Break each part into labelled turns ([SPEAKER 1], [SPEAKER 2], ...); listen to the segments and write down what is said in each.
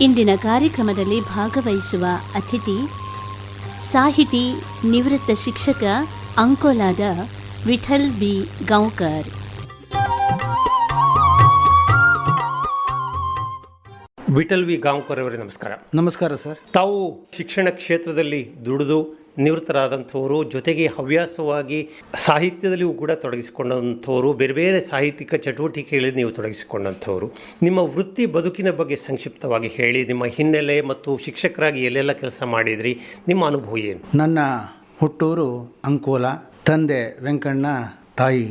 [SPEAKER 1] ಇಂದಿನ ಕಾರ್ಯಕ್ರಮದಲ್ಲಿ ಭಾಗವಹಿಸುವ ಅತಿಥಿ ಸಾಹಿತಿ, ನಿವೃತ್ತ ಶಿಕ್ಷಕ, ಅಂಕೋಲಾದ ವಿಠಲ್ ಬಿ ಗಾಂವ್ಕರ್.
[SPEAKER 2] ವಿಠಲ್ ವಿ ಗಾಂವ್ಕರ್ ಅವರೇ ನಮಸ್ಕಾರ.
[SPEAKER 3] ನಮಸ್ಕಾರ ಸರ್.
[SPEAKER 2] ತಾವು ಶಿಕ್ಷಣ ಕ್ಷೇತ್ರದಲ್ಲಿ ದುಡಿದು ನಿವೃತ್ತರಾದಂಥವರು, ಜೊತೆಗೆ ಹವ್ಯಾಸವಾಗಿ ಸಾಹಿತ್ಯದಲ್ಲಿಯೂ ಕೂಡ ತೊಡಗಿಸಿಕೊಂಡಂಥವರು, ಬೇರೆ ಬೇರೆ ಸಾಹಿತ್ಯಿಕ ಚಟುವಟಿಕೆಗಳಲ್ಲಿ ನೀವು ತೊಡಗಿಸಿಕೊಂಡಂಥವರು. ನಿಮ್ಮ ವೃತ್ತಿ ಬದುಕಿನ ಬಗ್ಗೆ ಸಂಕ್ಷಿಪ್ತವಾಗಿ ಹೇಳಿ. ನಿಮ್ಮ ಹಿನ್ನೆಲೆ ಮತ್ತು ಶಿಕ್ಷಕರಾಗಿ ಎಲ್ಲೆಲ್ಲ ಕೆಲಸ ಮಾಡಿದ್ರಿ, ನಿಮ್ಮ ಅನುಭವ ಏನು?
[SPEAKER 3] ನನ್ನ ಹುಟ್ಟೂರು ಅಂಕೋಲಾ, ತಂದೆ ವೆಂಕಣ್ಣ, ತಾಯಿ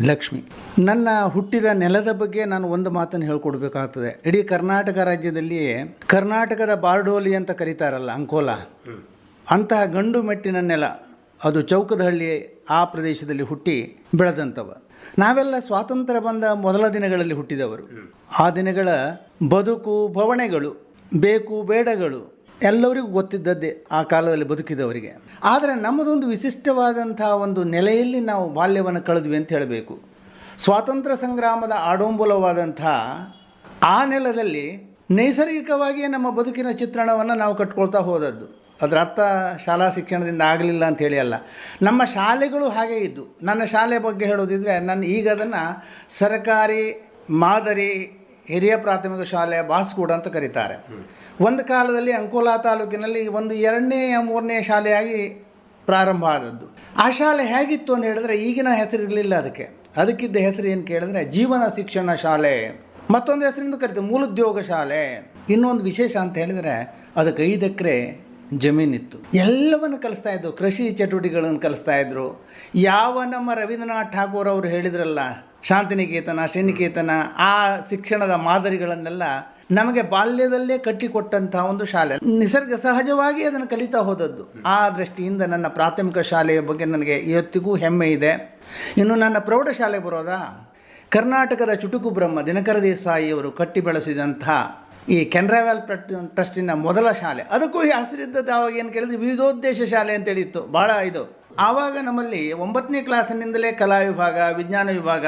[SPEAKER 3] ಲಕ್ಷ್ಮಿ. ನನ್ನ ಹುಟ್ಟಿದ ನೆಲದ ಬಗ್ಗೆ ನಾನು ಒಂದು ಮಾತನ್ನು ಹೇಳ್ಕೊಡ್ಬೇಕಾಗ್ತದೆ. ಇಡೀ ಕರ್ನಾಟಕ ರಾಜ್ಯದಲ್ಲಿಯೇ ಕರ್ನಾಟಕದ ಬಾರ್ಡೋಲಿ ಅಂತ ಕರೀತಾರಲ್ಲ ಅಂಕೋಲಾ, ಅಂತಹ ಗಂಡು ಮೆಟ್ಟಿನ ನೆಲ ಅದು. ಚೌಕದಹಳ್ಳಿ ಆ ಪ್ರದೇಶದಲ್ಲಿ ಹುಟ್ಟಿ ಬೆಳೆದಂಥವ ನಾವೆಲ್ಲ. ಸ್ವಾತಂತ್ರ್ಯ ಬಂದ ಮೊದಲ ದಿನಗಳಲ್ಲಿ ಹುಟ್ಟಿದವರು. ಆ ದಿನಗಳ ಬದುಕು ಬವಣೆಗಳು, ಬೇಕು ಬೇಡಗಳು ಎಲ್ಲರಿಗೂ ಗೊತ್ತಿದ್ದದ್ದೇ ಆ ಕಾಲದಲ್ಲಿ ಬದುಕಿದವರಿಗೆ. ಆದರೆ ನಮ್ಮದೊಂದು ವಿಶಿಷ್ಟವಾದಂಥ ಒಂದು ನೆಲೆಯಲ್ಲಿ ನಾವು ಬಾಲ್ಯವನ್ನು ಕಳೆದ್ವಿ ಅಂತ ಹೇಳಬೇಕು. ಸ್ವಾತಂತ್ರ್ಯ ಸಂಗ್ರಾಮದ ಆಡಂಬರವಾದಂಥ ಆ ನೆಲದಲ್ಲಿ ನೈಸರ್ಗಿಕವಾಗಿಯೇ ನಮ್ಮ ಬದುಕಿನ ಚಿತ್ರಣವನ್ನು ನಾವು ಕಟ್ಕೊಳ್ತಾ ಹೋದದ್ದು. ಅದರ ಅರ್ಥ ಶಾಲಾ ಶಿಕ್ಷಣದಿಂದ ಆಗಲಿಲ್ಲ ಅಂಥೇಳಿ ಅಲ್ಲ. ನಮ್ಮ ಶಾಲೆಗಳು ಹಾಗೇ ಇದ್ದು. ನನ್ನ ಶಾಲೆ ಬಗ್ಗೆ ಹೇಳೋದಿದ್ರೆ, ನಾನು ಈಗ ಅದನ್ನು ಸರ್ಕಾರಿ ಮಾದರಿ ಹಿರಿಯ ಪ್ರಾಥಮಿಕ ಶಾಲೆ ಬಾಸ್ಕೂಡ ಅಂತ ಕರೀತಾರೆ. ಒಂದು ಕಾಲದಲ್ಲಿ ಅಂಕೋಲಾ ತಾಲೂಕಿನಲ್ಲಿ ಒಂದು 2ನೇ 3ನೇ ಶಾಲೆಯಾಗಿ ಪ್ರಾರಂಭ ಆದದ್ದು. ಆ ಶಾಲೆ ಹೇಗಿತ್ತು ಅಂತ ಹೇಳಿದ್ರೆ, ಈಗಿನ ಹೆಸರು ಇರಲಿಲ್ಲ ಅದಕ್ಕಿದ್ದ ಹೆಸರು ಏನು ಕೇಳಿದ್ರೆ ಜೀವನ ಶಿಕ್ಷಣ ಶಾಲೆ. ಮತ್ತೊಂದು ಹೆಸರಿಂದ ಕರಿತೀವಿ ಮೂಲೋದ್ಯೋಗ ಶಾಲೆ. ಇನ್ನೊಂದು ವಿಶೇಷ ಅಂತ ಹೇಳಿದರೆ ಅದಕ್ಕೆ 5 ಎಕರೆ ಜಮೀನಿತ್ತು. ಎಲ್ಲವನ್ನು ಕಲಿಸ್ತಾ ಇದ್ದು, ಕೃಷಿ ಚಟುವಟಿಕೆಗಳನ್ನು ಕಲಿಸ್ತಾ ಇದ್ದರು. ಯಾವ ನಮ್ಮ ರವೀಂದ್ರನಾಥ್ ಠಾಗೂರ್ ಅವರು ಹೇಳಿದ್ರಲ್ಲ, ಶಾಂತಿನಿಕೇತನ, ಶ್ರೀನಿಕೇತನ, ಆ ಶಿಕ್ಷಣದ ಮಾದರಿಗಳನ್ನೆಲ್ಲ ನಮಗೆ ಬಾಲ್ಯದಲ್ಲೇ ಕಟ್ಟಿಕೊಟ್ಟಂಥ ಒಂದು ಶಾಲೆ. ನಿಸರ್ಗ ಸಹಜವಾಗಿ ಅದನ್ನು ಕಲಿತಾ ಹೋದದ್ದು. ಆ ದೃಷ್ಟಿಯಿಂದ ನನ್ನ ಪ್ರಾಥಮಿಕ ಶಾಲೆಯ ಬಗ್ಗೆ ನನಗೆ ಇವತ್ತಿಗೂ ಹೆಮ್ಮೆ ಇದೆ. ಇನ್ನು ನನ್ನ ಪ್ರೌಢಶಾಲೆ ಬರೋದಾ, ಕರ್ನಾಟಕದ ಚುಟುಕು ಬ್ರಹ್ಮ ದಿನಕರ ದೇಸಾಯಿಯವರು ಕಟ್ಟಿ ಬೆಳೆಸಿದಂಥ ಈ ಕೆನರಾ ವ್ಯಾಲಿ ಟ್ರಸ್ಟಿನ ಮೊದಲ ಶಾಲೆ. ಅದಕ್ಕೂ ಹೆಸರಿದ್ದದ್ದು ಆವಾಗ ಏನು ಕೇಳಿದ್ರೆ ವಿವಿಧೋದ್ದೇಶ ಶಾಲೆ ಅಂತೇಳಿತ್ತು. ಭಾಳ ಇದು. ಆವಾಗ ನಮ್ಮಲ್ಲಿ 9ನೇ ಕ್ಲಾಸಿನಿಂದಲೇ ಕಲಾ ವಿಭಾಗ, ವಿಜ್ಞಾನ ವಿಭಾಗ,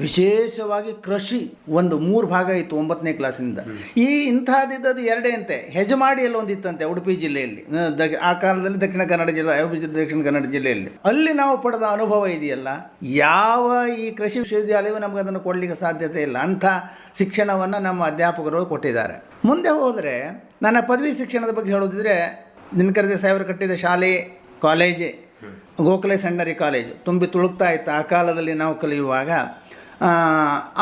[SPEAKER 3] ವಿಶೇಷವಾಗಿ ಕೃಷಿ ಒಂದು 3 ಭಾಗ ಇತ್ತು 9ನೇ ಕ್ಲಾಸಿನಿಂದ. ಇಂಥದ್ದಿದ್ದದು 2 ಅಂತೆ. ಹೆಜಮಾಡಿಯಲ್ಲಿ ಒಂದಿತ್ತಂತೆ ಉಡುಪಿ ಜಿಲ್ಲೆಯಲ್ಲಿ. ಆ ಕಾಲದಲ್ಲಿ ದಕ್ಷಿಣ ಕನ್ನಡ ಜಿಲ್ಲೆ, ದಕ್ಷಿಣ ಕನ್ನಡ ಜಿಲ್ಲೆಯಲ್ಲಿ. ಅಲ್ಲಿ ನಾವು ಪಡೆದ ಅನುಭವ ಇದೆಯಲ್ಲ, ಯಾವ ಈ ಕೃಷಿ ವಿಶ್ವವಿದ್ಯಾಲಯವು ನಮಗೆ ಅದನ್ನು ಕೊಡಲಿಕ್ಕೆ ಸಾಧ್ಯತೆ ಇಲ್ಲ. ಅಂಥ ಶಿಕ್ಷಣವನ್ನು ನಮ್ಮ ಅಧ್ಯಾಪಕರು ಕೊಟ್ಟಿದ್ದಾರೆ. ಮುಂದೆ ಹೋದರೆ ನನ್ನ ಪದವಿ ಶಿಕ್ಷಣದ ಬಗ್ಗೆ ಹೇಳೋದಿದ್ರೆ, ದಿನಕರ ದೇಸಾಯಿ ಅವರು ಕಟ್ಟಿದ ಶಾಲೆ, ಕಾಲೇಜೇ ಗೋಖಲೆ ಸೆಂಡರಿ ಕಾಲೇಜು ತುಂಬಿ ತುಳುಕ್ತಾ ಇತ್ತು ಆ ಕಾಲದಲ್ಲಿ ನಾವು ಕಲಿಯುವಾಗ.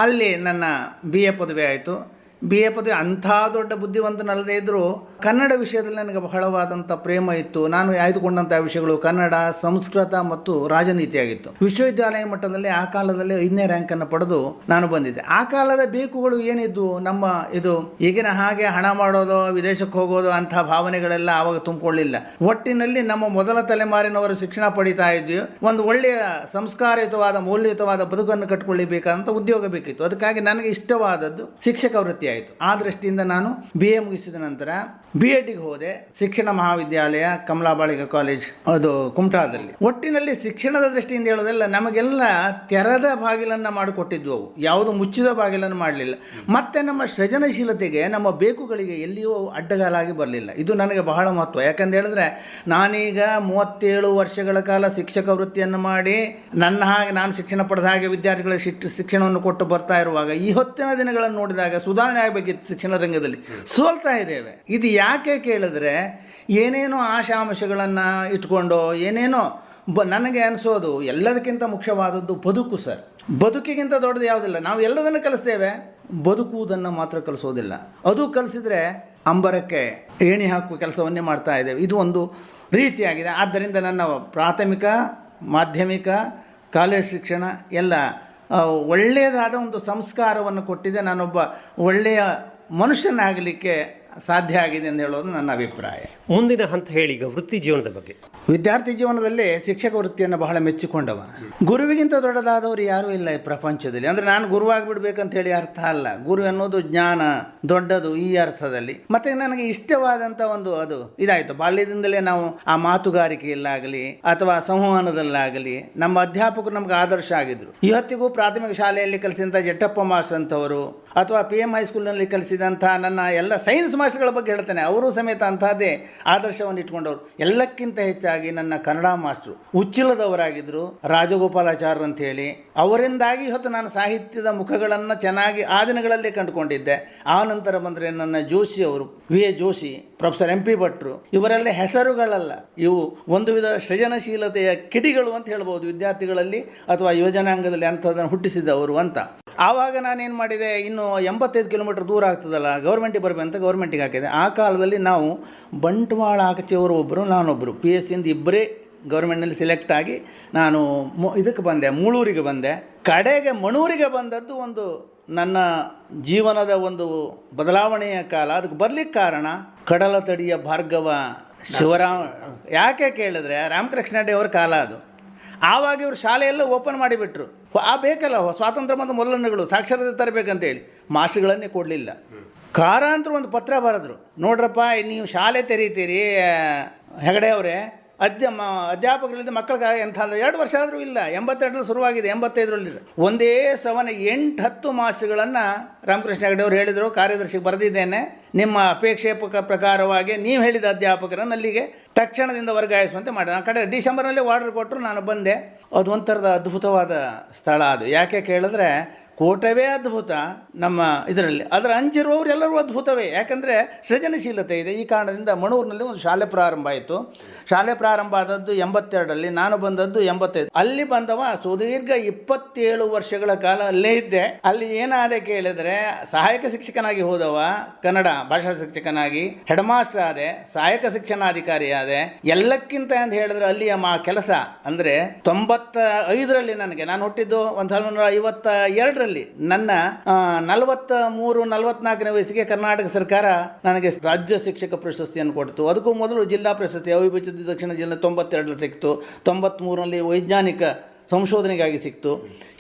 [SPEAKER 3] ಅಲ್ಲಿ ನನ್ನ BA ಪದವಿ ಆಯಿತು. BA ಪದವಿ ಅಂಥ ದೊಡ್ಡ ಬುದ್ಧಿವಂತನಲ್ಲದೇ ಇದ್ದರೂ ಕನ್ನಡ ವಿಷಯದಲ್ಲಿ ನನಗೆ ಬಹಳವಾದಂಥ ಪ್ರೇಮ ಇತ್ತು. ನಾನು ಆಯ್ದುಕೊಂಡಂಥ ವಿಷಯಗಳು ಕನ್ನಡ, ಸಂಸ್ಕೃತ ಮತ್ತು ರಾಜನೀತಿಯಾಗಿತ್ತು. ವಿಶ್ವವಿದ್ಯಾಲಯ ಮಟ್ಟದಲ್ಲಿ ಆ ಕಾಲದಲ್ಲಿ 5ನೇ ರ್ಯಾಂಕನ್ನು ಪಡೆದು ನಾನು ಬಂದಿದ್ದೆ. ಆ ಕಾಲದ ಬೇಕುಗಳು ಏನಿದ್ವು, ನಮ್ಮ ಇದು ಈಗಿನ ಹಾಗೆ ಹಣ ಮಾಡೋದು, ವಿದೇಶಕ್ಕೆ ಹೋಗೋದು ಅಂಥ ಭಾವನೆಗಳೆಲ್ಲ ಆವಾಗ ತುಂಬಿಕೊಳ್ಳಿಲ್ಲ. ಒಟ್ಟಿನಲ್ಲಿ ನಮ್ಮ ಮೊದಲ ತಲೆಮಾರಿನವರು ಶಿಕ್ಷಣ ಪಡಿತಾ ಇದ್ವಿ. ಒಂದು ಒಳ್ಳೆಯ ಸಂಸ್ಕಾರಯುತವಾದ ಮೌಲ್ಯಯುತವಾದ ಬದುಕನ್ನು ಕಟ್ಕೊಳ್ಳಬೇಕಾದಂಥ ಉದ್ಯೋಗ ಬೇಕಿತ್ತು. ಅದಕ್ಕಾಗಿ ನನಗೆ ಇಷ್ಟವಾದದ್ದು ಶಿಕ್ಷಕ ವೃತ್ತಿ ಆಯಿತು. ಆ ದೃಷ್ಟಿಯಿಂದ ನಾನು BA ಮುಗಿಸಿದ ನಂತರ BEdಗೆ ಹೋದೆ. ಶಿಕ್ಷಣ ಮಹಾವಿದ್ಯಾಲಯ ಕಮಲಾಬಾಳಿಗ ಕಾಲೇಜ್, ಅದು ಕುಮಟಾದಲ್ಲಿ. ಒಟ್ಟಿನಲ್ಲಿ ಶಿಕ್ಷಣದ ದೃಷ್ಟಿಯಿಂದ ಹೇಳೋದೆಲ್ಲ ನಮಗೆಲ್ಲ ತೆರೆದ ಬಾಗಿಲನ್ನು ಮಾಡಿಕೊಟ್ಟಿದ್ವು. ಅವು ಯಾವುದು ಮುಚ್ಚಿದ ಬಾಗಿಲನ್ನು ಮಾಡಲಿಲ್ಲ. ಮತ್ತು ನಮ್ಮ ಸೃಜನಶೀಲತೆಗೆ, ನಮ್ಮ ಬೇಕುಗಳಿಗೆ ಎಲ್ಲಿಯೂ ಅಡ್ಡಗಾಲಾಗಿ ಬರಲಿಲ್ಲ. ಇದು ನನಗೆ ಬಹಳ ಮಹತ್ವ. ಯಾಕಂತ ಹೇಳಿದ್ರೆ ನಾನೀಗ 37 ವರ್ಷಗಳ ಕಾಲ ಶಿಕ್ಷಕ ವೃತ್ತಿಯನ್ನು ಮಾಡಿ ನನ್ನ ಹಾಗೆ ನಾನು ಶಿಕ್ಷಣ ಪಡೆದ ಹಾಗೆ ವಿದ್ಯಾರ್ಥಿಗಳಿಗೆ ಶಿಕ್ಷಣವನ್ನು ಕೊಟ್ಟು ಬರ್ತಾ ಇರುವಾಗ ಈ ಹೊತ್ತಿನ ದಿನಗಳನ್ನು ನೋಡಿದಾಗ ಸುಧಾರಣೆ ಆಗಬೇಕಿತ್ತು ಶಿಕ್ಷಣ ರಂಗದಲ್ಲಿ. ಸೋಲ್ತಾ ಇದ್ದೇವೆ. ಇದು ಯಾಕೆ ಕೇಳಿದ್ರೆ, ಏನೇನೋ ಆಶಾಂಶಗಳನ್ನು ಇಟ್ಕೊಂಡು ಏನೇನೋ ನನಗೆ ಅನಿಸೋದು ಎಲ್ಲದಕ್ಕಿಂತ ಮುಖ್ಯವಾದದ್ದು ಬದುಕು ಸರ್. ಬದುಕಿಗಿಂತ ದೊಡ್ಡದು ಯಾವುದಿಲ್ಲ. ನಾವು ಎಲ್ಲದನ್ನು ಕಲಿಸ್ತೇವೆ, ಬದುಕುವುದನ್ನು ಮಾತ್ರ ಕಲಿಸೋದಿಲ್ಲ. ಅದು ಕಲಿಸಿದ್ರೆ ಅಂಬರಕ್ಕೆ ಏಣಿ ಹಾಕುವ ಕೆಲಸವನ್ನೇ ಮಾಡ್ತಾ ಇದ್ದೇವೆ. ಇದು ಒಂದು ರೀತಿಯಾಗಿದೆ. ಆದ್ದರಿಂದ ನನ್ನ ಪ್ರಾಥಮಿಕ, ಮಾಧ್ಯಮಿಕ, ಕಾಲೇಜ್ ಶಿಕ್ಷಣ ಎಲ್ಲ ಒಳ್ಳೆಯದಾದ ಒಂದು ಸಂಸ್ಕಾರವನ್ನು ಕೊಟ್ಟಿದೆ. ನಾನೊಬ್ಬ ಒಳ್ಳೆಯ ಮನುಷ್ಯನಾಗಲಿಕ್ಕೆ ಸಾಧ್ಯ ಆಗಿದೆ ಅಂತ ಹೇಳೋದು ನನ್ನ ಅಭಿಪ್ರಾಯ.
[SPEAKER 2] ಮುಂದಿನ ಹಂತ ಹೇಳಿ, ಈಗ ವೃತ್ತಿ ಜೀವನದ ಬಗ್ಗೆ.
[SPEAKER 3] ವಿದ್ಯಾರ್ಥಿ ಜೀವನದಲ್ಲಿ ಶಿಕ್ಷಕ ವೃತ್ತಿಯನ್ನು ಬಹಳ ಮೆಚ್ಚಿಕೊಂಡವ. ಗುರುವಿಗಿಂತ ದೊಡ್ಡದಾದವರು ಯಾರೂ ಇಲ್ಲ ಈ ಪ್ರಪಂಚದಲ್ಲಿ. ಅಂದರೆ ನಾನು ಗುರುವಾಗಿಬಿಡ್ಬೇಕಂತ ಹೇಳಿ ಅರ್ಥ ಅಲ್ಲ. ಗುರು ಅನ್ನೋದು ಜ್ಞಾನ ದೊಡ್ಡದು ಈ ಅರ್ಥದಲ್ಲಿ. ಮತ್ತು ನನಗೆ ಇಷ್ಟವಾದಂಥ ಒಂದು ಅದು ಇದಾಯಿತು. ಬಾಲ್ಯದಿಂದಲೇ ನಾವು ಆ ಮಾತುಗಾರಿಕೆಯಲ್ಲಾಗಲಿ ಅಥವಾ ಸಂವಹನದಲ್ಲಾಗಲಿ ನಮ್ಮ ಅಧ್ಯಾಪಕರು ನಮ್ಗೆ ಆದರ್ಶ ಆಗಿದ್ರು. ಇವತ್ತಿಗೂ ಪ್ರಾಥಮಿಕ ಶಾಲೆಯಲ್ಲಿ ಕಲಿಸಿದಂಥ ಜಟ್ಟಪ್ಪ ಮಾಸ್ಟರ್ ಅಂತವರು ಅಥವಾ PM ಹೈಸ್ಕೂಲ್ನಲ್ಲಿ ಕಲಿಸಿದಂಥ ನನ್ನ ಎಲ್ಲ ಸೈನ್ಸ್ ಮಾಸ್ಟರ್ಗಳ ಬಗ್ಗೆ ಹೇಳ್ತೇನೆ, ಅವರು ಸಮೇತ ಅಂತಹದ್ದೇ ಆದರ್ಶವನ್ನು ಇಟ್ಕೊಂಡವರು. ಎಲ್ಲಕ್ಕಿಂತ ಹೆಚ್ಚಾಗಿ ನನ್ನ ಕನ್ನಡ ಮಾಸ್ಟ್ರು ಉಚ್ಚಿಲದವರಾಗಿದ್ದರು, ರಾಜಗೋಪಾಲಾಚಾರ್ಯ ಅಂತ ಹೇಳಿ. ಅವರಿಂದಾಗಿ ಇವತ್ತು ನಾನು ಸಾಹಿತ್ಯದ ಮುಖಗಳನ್ನು ಚೆನ್ನಾಗಿ ಆ ದಿನಗಳಲ್ಲಿ ಕಂಡುಕೊಂಡಿದ್ದೆ. ಆ ನಂತರ ಬಂದರೆ ನನ್ನ ಜೋಶಿ ಅವರು, VA ಜೋಶಿ, ಪ್ರೊಫೆಸರ್ MP ಭಟ್ರು, ಇವರೆಲ್ಲ ಹೆಸರುಗಳಲ್ಲ, ಇವು ಒಂದು ವಿಧ ಸೃಜನಶೀಲತೆಯ ಕಿಡಿಗಳು ಅಂತ ಹೇಳ್ಬೋದು ವಿದ್ಯಾರ್ಥಿಗಳಲ್ಲಿ ಅಥವಾ ಯೋಜನಾಂಗದಲ್ಲಿ ಅಂಥದ್ದನ್ನು ಹುಟ್ಟಿಸಿದವರು ಅಂತ. ಆವಾಗ ನಾನೇನು ಮಾಡಿದೆ, ಇನ್ನು 85 ಕಿಲೋಮೀಟರ್ ದೂರ ಆಗ್ತದಲ್ಲ, ಗೌರ್ಮೆಂಟಿಗೆ ಬರಬೇಕು ಅಂತ ಗೌರ್ಮೆಂಟಿಗೆ ಹಾಕಿದೆ. ಆ ಕಾಲದಲ್ಲಿ ನಾವು ಬಂಟ್ವಾಳ ಆಚೆಯವರು ಒಬ್ಬರು, ನಾನೊಬ್ಬರು PSC ಇಂದ ಇಬ್ಬರೇ ಗೌರ್ಮೆಂಟ್ನಲ್ಲಿ ಸೆಲೆಕ್ಟ್ ಆಗಿ ನಾನು ಇದಕ್ಕೆ ಬಂದೆ, ಮೂಳೂರಿಗೆ ಬಂದೆ. ಕಡೆಗೆ ಮಣೂರಿಗೆ ಬಂದದ್ದು ಒಂದು ನನ್ನ ಜೀವನದ ಒಂದು ಬದಲಾವಣೆಯ ಕಾಲ. ಅದಕ್ಕೆ ಬರಲಿಕ್ಕೆ ಕಾರಣ ಕಡಲ ತಡಿಯ ಭಾರ್ಗವ ಶಿವರಾಮ. ಯಾಕೆ ಕೇಳಿದ್ರೆ ರಾಮಕೃಷ್ಣ ಹೆಗಡೆ ಅವರ ಕಾಲ ಅದು. ಆವಾಗ ಇವರು ಶಾಲೆಯೆಲ್ಲ ಓಪನ್ ಮಾಡಿಬಿಟ್ರು. ಬೇಕಲ್ಲ ಸ್ವಾತಂತ್ರ್ಯ ಮತ್ತು ಮೊದಲನೆಗಳು ಸಾಕ್ಷರತೆ ತರಬೇಕಂತೇಳಿ ಮಾಸ್ಟರ್ಗಳನ್ನೇ ಕೊಡಲಿಲ್ಲ. ಕಾರಾಂತರ ಒಂದು ಪತ್ರ ಬರೆದ್ರು, ನೋಡ್ರಪ್ಪ ನೀವು ಶಾಲೆ ತೆರೀತೀರಿ ಹೆಗಡೆ ಅವರೇ, ಅಧ್ಯಾಪಕರಿಲ್ಲದೆ ಮಕ್ಕಳಿಗೆ ಎಂಥ ಅಂದರೆ 2 ವರ್ಷ ಆದರೂ ಇಲ್ಲ. 82ರಲ್ಲಿ ಶುರುವಾಗಿದೆ, 85ರಲ್ಲಿ ಒಂದೇ ಸವನ 8-10 ಮಾಸ್ಟರ್ಗಳನ್ನು ರಾಮಕೃಷ್ಣ ಹೆಗಡೆ ಅವರು ಹೇಳಿದರು, ಕಾರ್ಯದರ್ಶಿಗೆ ಬರೆದಿದ್ದೇನೆ, ನಿಮ್ಮ ಅಪೇಕ್ಷೆ ಪ್ರಕಾರವಾಗಿ ನೀವು ಹೇಳಿದ ಅಧ್ಯಾಪಕರನ್ನು ಅಲ್ಲಿಗೆ ತಕ್ಷಣದಿಂದ ವರ್ಗಾಯಿಸುವಂತೆ ಮಾಡಿ. ಆ ಕಡೆ ಡಿಸೆಂಬರ್ನಲ್ಲಿ ಆರ್ಡರ್ ಕೊಟ್ಟರು, ನಾನು ಬಂದೆ. ಅದು ಒಂಥರದ ಅದ್ಭುತವಾದ ಸ್ಥಳ ಅದು. ಯಾಕೆ ಕೇಳಿದ್ರೆ ಕೋಟವೇ ಅದ್ಭುತ ನಮ್ಮ ಇದರಲ್ಲಿ, ಅದರ ಅಂಚಿರುವವರು ಎಲ್ಲರೂ ಅದ್ಭುತವೇ. ಯಾಕಂದರೆ ಸೃಜನಶೀಲತೆ ಇದೆ. ಈ ಕಾರಣದಿಂದ ಮಣೂರಿನಲ್ಲಿ ಒಂದು ಶಾಲೆ ಪ್ರಾರಂಭ ಆಯಿತು. ಶಾಲೆ ಪ್ರಾರಂಭ ಆದದ್ದು 82ರಲ್ಲಿ, ನಾನು ಬಂದದ್ದು 85. ಅಲ್ಲಿ ಬಂದವ ಸುದೀರ್ಘ 27 ವರ್ಷಗಳ ಕಾಲ ಅಲ್ಲೇ ಇದ್ದೆ. ಅಲ್ಲಿ ಏನಾದೆ ಕೇಳಿದರೆ ಸಹಾಯಕ ಶಿಕ್ಷಕನಾಗಿ ಹೋದವ, ಕನ್ನಡ ಭಾಷಾ ಶಿಕ್ಷಕನಾಗಿ, ಹೆಡ್ ಮಾಸ್ಟರ್ ಆದೆ, ಸಹಾಯಕ ಶಿಕ್ಷಣಾಧಿಕಾರಿ ಆದೆ. ಎಲ್ಲಕ್ಕಿಂತ ಅಂತ ಹೇಳಿದ್ರೆ ಅಲ್ಲಿಯ ಕೆಲಸ ಅಂದರೆ 95ರಲ್ಲಿ ನಾನು ಹುಟ್ಟಿದ್ದು 1952ರಲ್ಲಿ. ನನ್ನ 43-44ನೇ ವಯಸ್ಸಿಗೆ ಕರ್ನಾಟಕ ಸರ್ಕಾರ ನನಗೆ ರಾಜ್ಯ ಶಿಕ್ಷಕ ಪ್ರಶಸ್ತಿಯನ್ನು ಕೊಡ್ತು. ಅದಕ್ಕೂ ಮೊದಲು ಜಿಲ್ಲಾ ಪ್ರಶಸ್ತಿ ಅವಿಭಜಿತ ದಕ್ಷಿಣ ಜಿಲ್ಲೆ 92ರಲ್ಲಿ ಸಿಕ್ತು, 93ರಲ್ಲಿ ವೈಜ್ಞಾನಿಕ ಸಂಶೋಧನೆಗಾಗಿ ಸಿಕ್ತು.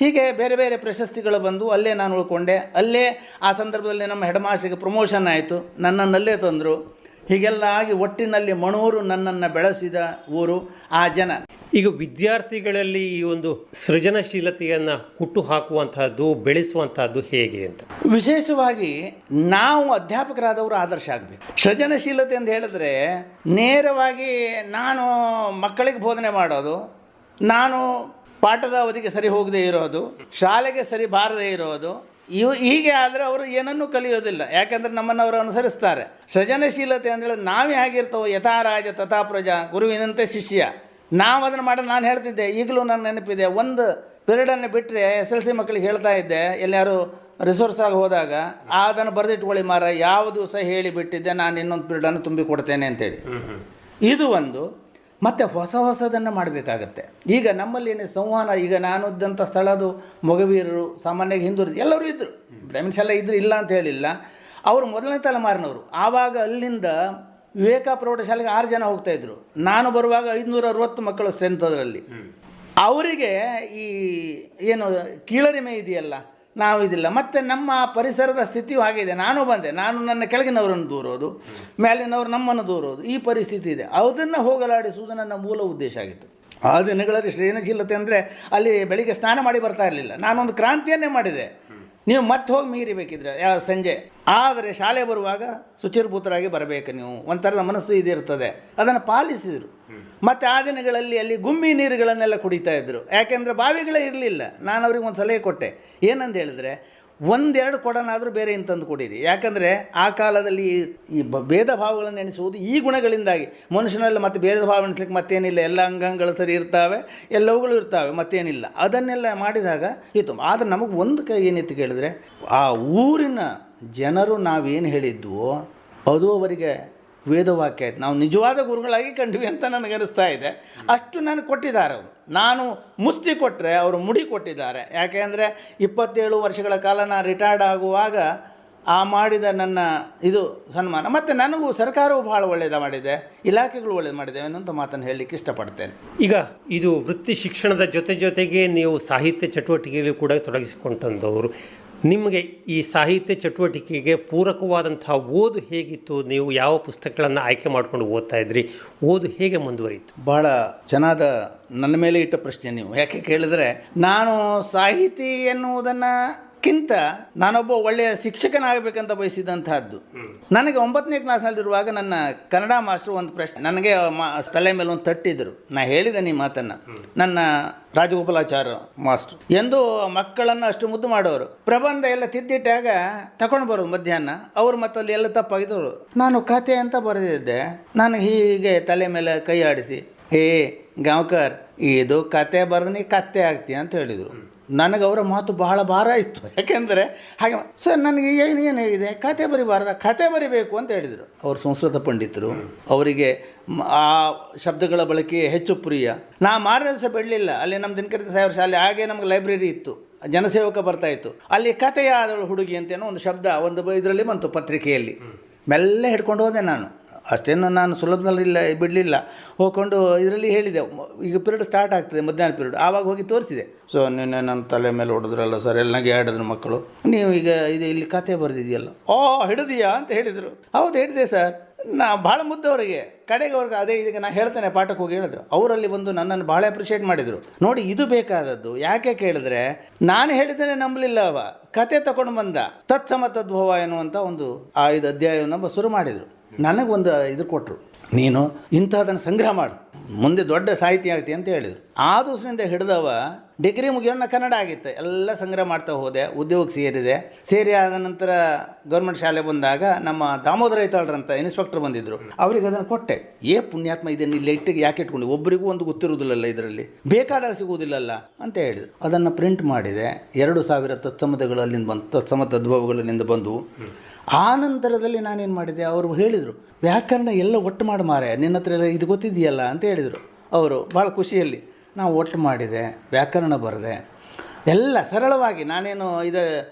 [SPEAKER 3] ಹೀಗೆ ಬೇರೆ ಬೇರೆ ಪ್ರಶಸ್ತಿಗಳು ಬಂದು ಅಲ್ಲೇ ನಾನು ಉಳ್ಕೊಂಡೆ. ಅಲ್ಲೇ ಆ ಸಂದರ್ಭದಲ್ಲಿ ನಮ್ಮ ಹೆಡ್ ಮಾಸ್ಟರ್ಗೆ ಪ್ರಮೋಷನ್ ಆಯಿತು, ನನ್ನನ್ನಲ್ಲೇ ತಂದರು. ಹೀಗೆಲ್ಲ ಆಗಿ ಒಟ್ಟಿನಲ್ಲಿ ಮಣೂರು ನನ್ನನ್ನು ಬೆಳೆಸಿದ ಊರು. ಆ ಜನ
[SPEAKER 2] ಈಗ ವಿದ್ಯಾರ್ಥಿಗಳಲ್ಲಿ ಈ ಒಂದು ಸೃಜನಶೀಲತೆಯನ್ನು ಹುಟ್ಟು ಹಾಕುವಂತಹದ್ದು, ಬೆಳೆಸುವಂತಹದ್ದು ಹೇಗೆ ಅಂತ?
[SPEAKER 3] ವಿಶೇಷವಾಗಿ ನಾವು ಅಧ್ಯಾಪಕರಾದವರು ಆದರ್ಶ ಆಗಬೇಕು. ಸೃಜನಶೀಲತೆ ಅಂತ ಹೇಳಿದ್ರೆ ನೇರವಾಗಿ ನಾನು ಮಕ್ಕಳಿಗೆ ಬೋಧನೆ ಮಾಡೋದು, ನಾನು ಪಾಠದ ಅವಧಿಗೆ ಸರಿ ಹೋಗದೇ ಇರೋದು, ಶಾಲೆಗೆ ಸರಿ ಬಾರದೇ ಇರೋದು, ಹೀಗೆ ಆದರೆ ಅವರು ಏನನ್ನೂ ಕಲಿಯೋದಿಲ್ಲ. ಯಾಕಂದರೆ ನಮ್ಮನ್ನು ಅವರು ಅನುಸರಿಸ್ತಾರೆ. ಸೃಜನಶೀಲತೆ ಅಂದರೆ ನಾವೇ ಆಗಿರ್ತವೆ, ಯಥಾ ರಾಜ ತಥಾ ಪ್ರಜಾ, ಗುರುವಿನಂತೆ ಶಿಷ್ಯ. ನಾವು ಅದನ್ನು ಮಾಡಿ ನಾನು ಹೇಳ್ತಿದ್ದೆ, ಈಗಲೂ ನನ್ನ ನೆನಪಿದೆ. ಒಂದು ಪಿರಿಯಡನ್ನು ಬಿಟ್ಟರೆ SLC ಮಕ್ಕಳಿಗೆ ಹೇಳ್ತಾ ಇದ್ದೆ, ಎಲ್ಲಾರು ರಿಸೋರ್ಸ್ ಆಗಿ ಹೋದಾಗ, ಅದನ್ನು ಬರೆದಿಟ್ಕೊಳ್ಳಿ ಮಾರ, ಯಾವ ದಿವಸ ಹೇಳಿ ಬಿಟ್ಟಿದ್ದೆ ನಾನು ಇನ್ನೊಂದು ಪಿರಿಯಡನ್ನು ತುಂಬಿ ಕೊಡ್ತೇನೆ ಅಂತೇಳಿ. ಇದು ಒಂದು. ಮತ್ತು ಹೊಸದನ್ನು ಮಾಡಬೇಕಾಗತ್ತೆ. ಈಗ ನಮ್ಮಲ್ಲಿ ಏನೇ ಸಂವಹನ, ಈಗ ನಾನು ಇದ್ದಂಥ ಸ್ಥಳದು ಮೊಗವೀರರು, ಸಾಮಾನ್ಯವಾಗಿ ಹಿಂದೂರು ಎಲ್ಲರೂ ಇದ್ದರು, ಬ್ರಾಹ್ಮಿನ್ಸ್ ಎಲ್ಲ ಇದ್ದರು, ಇಲ್ಲ ಅಂತ ಹೇಳಿಲ್ಲ. ಅವರು ಮೊದಲನೇ ತಲೆಮಾರಿನವರು. ಆವಾಗ ಅಲ್ಲಿಂದ ವಿವೇಕ ಪ್ರೌಢಶಾಲೆಗೆ 6 ಜನ ಹೋಗ್ತಾಯಿದ್ರು. ನಾನು ಬರುವಾಗ 560 ಮಕ್ಕಳು ಸ್ಟ್ರೆಂತ್ ಅದರಲ್ಲಿ. ಅವರಿಗೆ ಈ ಏನು ಕೀಳರಿಮೆ ಇದೆಯಲ್ಲ, ನಾವು ಇದಿಲ್ಲ. ಮತ್ತು ನಮ್ಮ ಪರಿಸರದ ಸ್ಥಿತಿಯೂ ಹಾಗಿದೆ. ನಾನು ಬಂದೆ, ನಾನು ನನ್ನ ಕೆಳಗಿನವರನ್ನು ದೂರೋದು, ಮೇಲಿನವರು ನಮ್ಮನ್ನು ದೂರೋದು, ಈ ಪರಿಸ್ಥಿತಿ ಇದೆ. ಅದನ್ನು ಹೋಗಲಾಡಿಸುವುದು ನನ್ನ ಮೂಲ ಉದ್ದೇಶ ಆಗಿತ್ತು. ಆ ದಿನಗಳಲ್ಲಿ ಸೃಜನಶೀಲತೆ ಅಂದರೆ ಅಲ್ಲಿ ಬೆಳಿಗ್ಗೆ ಸ್ನಾನ ಮಾಡಿ ಬರ್ತಾ ಇರಲಿಲ್ಲ. ನಾನೊಂದು ಕ್ರಾಂತಿಯನ್ನೇ ಮಾಡಿದೆ. ನೀವು ಮತ್ತೆ ಹೋಗಿ ಮೀರಿಬೇಕಿದ್ರೆ ಸಂಜೆ, ಆದರೆ ಶಾಲೆ ಬರುವಾಗ ಶುಚಿರ್ಭೂತರಾಗಿ ಬರಬೇಕು ನೀವು, ಒಂಥರದ ಮನಸ್ಸು ಇದಿರ್ತದೆ. ಅದನ್ನು ಪಾಲಿಸಿದರು. ಮತ್ತು ಆ ದಿನಗಳಲ್ಲಿ ಅಲ್ಲಿ ಗುಮ್ಮಿ ನೀರುಗಳನ್ನೆಲ್ಲ ಕುಡಿತಾ ಇದ್ದರು. ಯಾಕೆಂದರೆ ಬಾವಿಗಳೇ ಇರಲಿಲ್ಲ. ನಾನು ಅವ್ರಿಗೆ ಒಂದು ಸಲಹೆ ಕೊಟ್ಟೆ, ಏನಂತ ಹೇಳಿದ್ರೆ 1-2 ಕೊಡನಾದರೂ ಬೇರೆ ಇಂತಂದು ಕೊಡಿರಿ. ಯಾಕಂದರೆ ಆ ಕಾಲದಲ್ಲಿ ಈ ಭೇದ ಭಾವಗಳನ್ನು ಎಣಿಸುವುದು ಈ ಗುಣಗಳಿಂದಾಗಿ. ಮನುಷ್ಯನಲ್ಲಿ ಮತ್ತೆ ಭೇದ ಭಾವ ಎಣಿಸ್ಲಿಕ್ಕೆ ಮತ್ತೇನಿಲ್ಲ, ಎಲ್ಲ ಅಂಗಾಂಗಗಳು ಸರಿ ಇರ್ತವೆ, ಎಲ್ಲವುಗಳು ಇರ್ತವೆ, ಮತ್ತೇನಿಲ್ಲ. ಅದನ್ನೆಲ್ಲ ಮಾಡಿದಾಗ ಇತ್ತು. ಆದರೆ ನಮಗೆ ಒಂದು ಏನಿತ್ತು ಕೇಳಿದ್ರೆ, ಆ ಊರಿನ ಜನರು ನಾವೇನು ಹೇಳಿದ್ವೋ ಅದು ಅವರಿಗೆ ವೇದವಾಕ್ಯ ಆಯ್ತು. ನಾವು ನಿಜವಾದ ಗುರುಗಳಾಗಿ ಕಂಡ್ವಿ ಅಂತ ನನಗನ್ನಿಸ್ತಾ ಇದೆ. ಅಷ್ಟು ನನಗೆ ಕೊಟ್ಟಿದ್ದಾರೆ ಅವರು. ನಾನು ಮುಸ್ತಿ ಕೊಟ್ಟರೆ ಅವರು ಮುಡಿ ಕೊಟ್ಟಿದ್ದಾರೆ. ಯಾಕೆಂದರೆ 27 ವರ್ಷಗಳ ಕಾಲ ನಾನು ರಿಟೈರ್ಡ್ ಆಗುವಾಗ ಆ ಮಾಡಿದ ನನ್ನ ಇದು ಸನ್ಮಾನ, ಮತ್ತು ನನಗೂ ಸರ್ಕಾರವು ಭಾಳ ಒಳ್ಳೆಯದು ಮಾಡಿದೆ, ಇಲಾಖೆಗಳು ಒಳ್ಳೇದು ಮಾಡಿದೆ ಅನ್ನೋಂಥ ಮಾತನ್ನು ಹೇಳಲಿಕ್ಕೆ ಇಷ್ಟಪಡ್ತೇನೆ.
[SPEAKER 2] ಈಗ ಇದು ವೃತ್ತಿ ಶಿಕ್ಷಣದ ಜೊತೆಗೆ ನೀವು ಸಾಹಿತ್ಯ ಚಟುವಟಿಕೆಯಲ್ಲಿ ಕೂಡ ತೊಡಗಿಸಿಕೊಂಡವರು. ನಿಮಗೆ ಈ ಸಾಹಿತ್ಯ ಚಟುವಟಿಕೆಗೆ ಪೂರಕವಾದಂತಹ ಓದು ಹೇಗಿತ್ತು? ನೀವು ಯಾವ ಪುಸ್ತಕಗಳನ್ನು ಆಯ್ಕೆ ಮಾಡಿಕೊಂಡು ಓದ್ತಾ ಇದ್ರಿ? ಓದು ಹೇಗೆ ಮುಂದುವರಿಯಿತು?
[SPEAKER 3] ಭಾಳ ಚೆನ್ನಾದ ನನ್ನ ಮೇಲೆ ಇಟ್ಟ ಪ್ರಶ್ನೆ ನೀವು. ಯಾಕೆ ಕೇಳಿದ್ರೆ, ನಾನು ಸಾಹಿತಿ ಎನ್ನುವುದನ್ನು ಕಿಂತ ನಾನೊಬ್ಬ ಒಳ್ಳೆಯ ಶಿಕ್ಷಕನಾಗಬೇಕಂತ ಬಯಸಿದಂತಹದ್ದು. ನನಗೆ 9ನೇ ಕ್ಲಾಸ್ನಲ್ಲಿರುವಾಗ ನನ್ನ ಕನ್ನಡ ಮಾಸ್ಟ್ರು ಒಂದು ಪ್ರಶ್ನೆ ನನಗೆ ತಲೆ ಮೇಲೆ ಒಂದು ತಟ್ಟಿದ್ರು. ನಾ ಹೇಳಿದೆ ಈ ಮಾತನ್ನು, ನನ್ನ ರಾಜಗೋಪಾಲಾಚಾರ್ಯ ಮಾಸ್ಟ್ರು ಎಂದು ಮಕ್ಕಳನ್ನು ಅಷ್ಟು ಮುದ್ದು ಮಾಡೋರು. ಪ್ರಬಂಧ ಎಲ್ಲ ತಿದ್ದಿಟ್ಟಾಗ ತಗೊಂಡು ಬರೋದು ಮಧ್ಯಾಹ್ನ, ಅವರು ಮತ್ತಲ್ಲಿ ಎಲ್ಲ ತಪ್ಪಾಗಿದ್ದವರು. ನಾನು ಕತೆ ಅಂತ ಬರೆದಿದ್ದೆ. ನಾನು ಹೀಗೆ ತಲೆ ಮೇಲೆ ಕೈ ಆಡಿಸಿ, ಹೇ ಗಾಂವ್ಕರ್, ಇದು ಕತೆ ಬರೆದು ನೀ ಕತ್ತೆ ಆಗ್ತೀಯ ಅಂತ ಹೇಳಿದರು. ನನಗೆ ಅವರ ಮಾತು ಬಹಳ ಭಾರ ಇತ್ತು. ಯಾಕೆಂದರೆ ಹಾಗೆ, ಸರ್ ನನಗೆ ಏನು ಇದೆ, ಕತೆ ಬರಿಬಾರ್ದ, ಕತೆ ಬರಿಬೇಕು ಅಂತ ಹೇಳಿದರು. ಅವರು ಸಂಸ್ಕೃತ ಪಂಡಿತರು, ಅವರಿಗೆ ಆ ಶಬ್ದಗಳ ಬಳಕೆ ಹೆಚ್ಚು ಪ್ರಿಯ. ನಾ ಮಾರನೇ ದಿವಸ ಬಿಡಲಿಲ್ಲ, ಅಲ್ಲಿ ನಮ್ಮ ದಿನಕರಿತ ಸಾಹೇಬ್ರ ಶಾಲೆ, ಹಾಗೆ ನಮಗೆ ಲೈಬ್ರರಿ ಇತ್ತು, ಜನಸೇವಕ ಬರ್ತಾಯಿತ್ತು. ಅಲ್ಲಿ ಕಥೆಯಾದಳು ಹುಡುಗಿ ಅಂತೇನೋ ಒಂದು ಶಬ್ದ ಒಂದು ಇದರಲ್ಲಿ ಬಂತು ಪತ್ರಿಕೆಯಲ್ಲಿ. ಮೆಲ್ಲ ಹಿಡ್ಕೊಂಡು ಹೋದೆ ನಾನು. ಅಷ್ಟೇನು ನಾನು ಸುಲಭದಲ್ಲಿ ಬಿಡಲಿಲ್ಲ. ಹೋಗ್ಕೊಂಡು ಇದರಲ್ಲಿ ಹೇಳಿದೆ, ಈಗ ಪಿರಿಯಡ್ ಸ್ಟಾರ್ಟ್ ಆಗ್ತದೆ, ಮಧ್ಯಾಹ್ನ ಪಿರಿಯಡ್. ಆವಾಗ ಹೋಗಿ ತೋರಿಸಿದೆ. ಸೊ ನಿನ್ನೆ ನನ್ನ ತಲೆ ಮೇಲೆ ಹೊಡೆದ್ರಲ್ಲ ಸರ್, ಎಲ್ಲ ನನಗೆ ಹೇಳಿದ್ರು ಮಕ್ಕಳು, ನೀವು ಈಗ ಇದು ಇಲ್ಲಿ ಕತೆ ಬರೆದಿದೆಯಲ್ಲ, ಹಿಡಿದೀಯಾ ಅಂತ ಹೇಳಿದರು. ಹೌದು ಹಿಡಿದೆ ಸರ್. ನಾ ಭಾಳ ಮುದ್ದವರಿಗೆ, ಕಡೆಗೆ ಅವ್ರಿಗೆ ಅದೇ ಈಗ ನಾನು ಹೇಳ್ತೇನೆ, ಪಾಠಕ್ಕೆ ಹೋಗಿ ಹೇಳಿದ್ರು. ಅವರಲ್ಲಿ ಬಂದು ನನ್ನನ್ನು ಭಾಳ ಅಪ್ರಿಷಿಯೇಟ್ ಮಾಡಿದರು. ನೋಡಿ, ಇದು ಬೇಕಾದದ್ದು. ಯಾಕೆ ಕೇಳಿದ್ರೆ, ನಾನು ಹೇಳಿದ್ದೇನೆ ನಂಬಲಿಲ್ಲ. ಅವ ಕತೆ ತಗೊಂಡು ಬಂದ ತತ್ಸಮ ತದ್ಭವ ಎನ್ನುವಂಥ ಒಂದು 5 ಅಧ್ಯಾಯವನ್ನು ಶುರು ಮಾಡಿದರು. ನನಗೊಂದು ಇದು ಕೊಟ್ಟರು, ನೀನು ಇಂಥದನ್ನು ಸಂಗ್ರಹ ಮಾಡು, ಮುಂದೆ ದೊಡ್ಡ ಸಾಹಿತಿ ಆಗ್ತಿ ಅಂತ ಹೇಳಿದರು. ಆ ದಿವಸದಿಂದ ಹಿಡಿದವ ಡಿಗ್ರಿ ಮುಗಿಯೋಣ ಕನ್ನಡ ಆಗಿತ್ತು, ಎಲ್ಲ ಸಂಗ್ರಹ ಮಾಡ್ತಾ ಹೋದೆ. ಉದ್ಯೋಗಕ್ಕೆ ಸೇರಿ ಆದ ನಂತರ ಗೌರ್ಮೆಂಟ್ ಶಾಲೆ ಬಂದಾಗ ನಮ್ಮ ದಾಮೋದರ ಐತಾಳ್ರಂತ ಇನ್ಸ್ಪೆಕ್ಟರ್ ಬಂದಿದ್ದರು. ಅವ್ರಿಗೆ ಅದನ್ನು ಕೊಟ್ಟೆ. ಪುಣ್ಯಾತ್ಮ, ಇದನ್ನು ಇಲ್ಲಿ ಇಟ್ಟಿಗೆ ಯಾಕೆ ಇಟ್ಕೊಂಡು, ಒಬ್ಬರಿಗೂ ಒಂದು ಗೊತ್ತಿರುವುದಿಲ್ಲಲ್ಲ, ಇದರಲ್ಲಿ ಬೇಕಾದಾಗ ಸಿಗುವುದಿಲ್ಲಲ್ಲ ಅಂತ ಹೇಳಿದರು. ಅದನ್ನು ಪ್ರಿಂಟ್ ಮಾಡಿದೆ. 2000 ತತ್ಸಮಗಳು ಅಲ್ಲಿಂದ ಬಂದು, ತತ್ಸಮ ತದ್ಭವಗಳಲ್ಲಿಂದ ಬಂದು. ಆ ನಂತರದಲ್ಲಿ ನಾನೇನು ಮಾಡಿದೆ, ಅವರು ಹೇಳಿದರು, ವ್ಯಾಕರಣ ಎಲ್ಲ ಒಟ್ಟು ಮಾಡಿ ಮಾರೆ, ನಿನ್ನ ಹತ್ರ ಇದು ಗೊತ್ತಿದೆಯಲ್ಲ ಅಂತ ಹೇಳಿದರು ಅವರು ಭಾಳ ಖುಷಿಯಲ್ಲಿ. ನಾವು ಒಟ್ಟು ಮಾಡಿದೆ, ವ್ಯಾಕರಣ ಬರೆದೆ, ಎಲ್ಲ ಸರಳವಾಗಿ. ನಾನೇನು ಇದು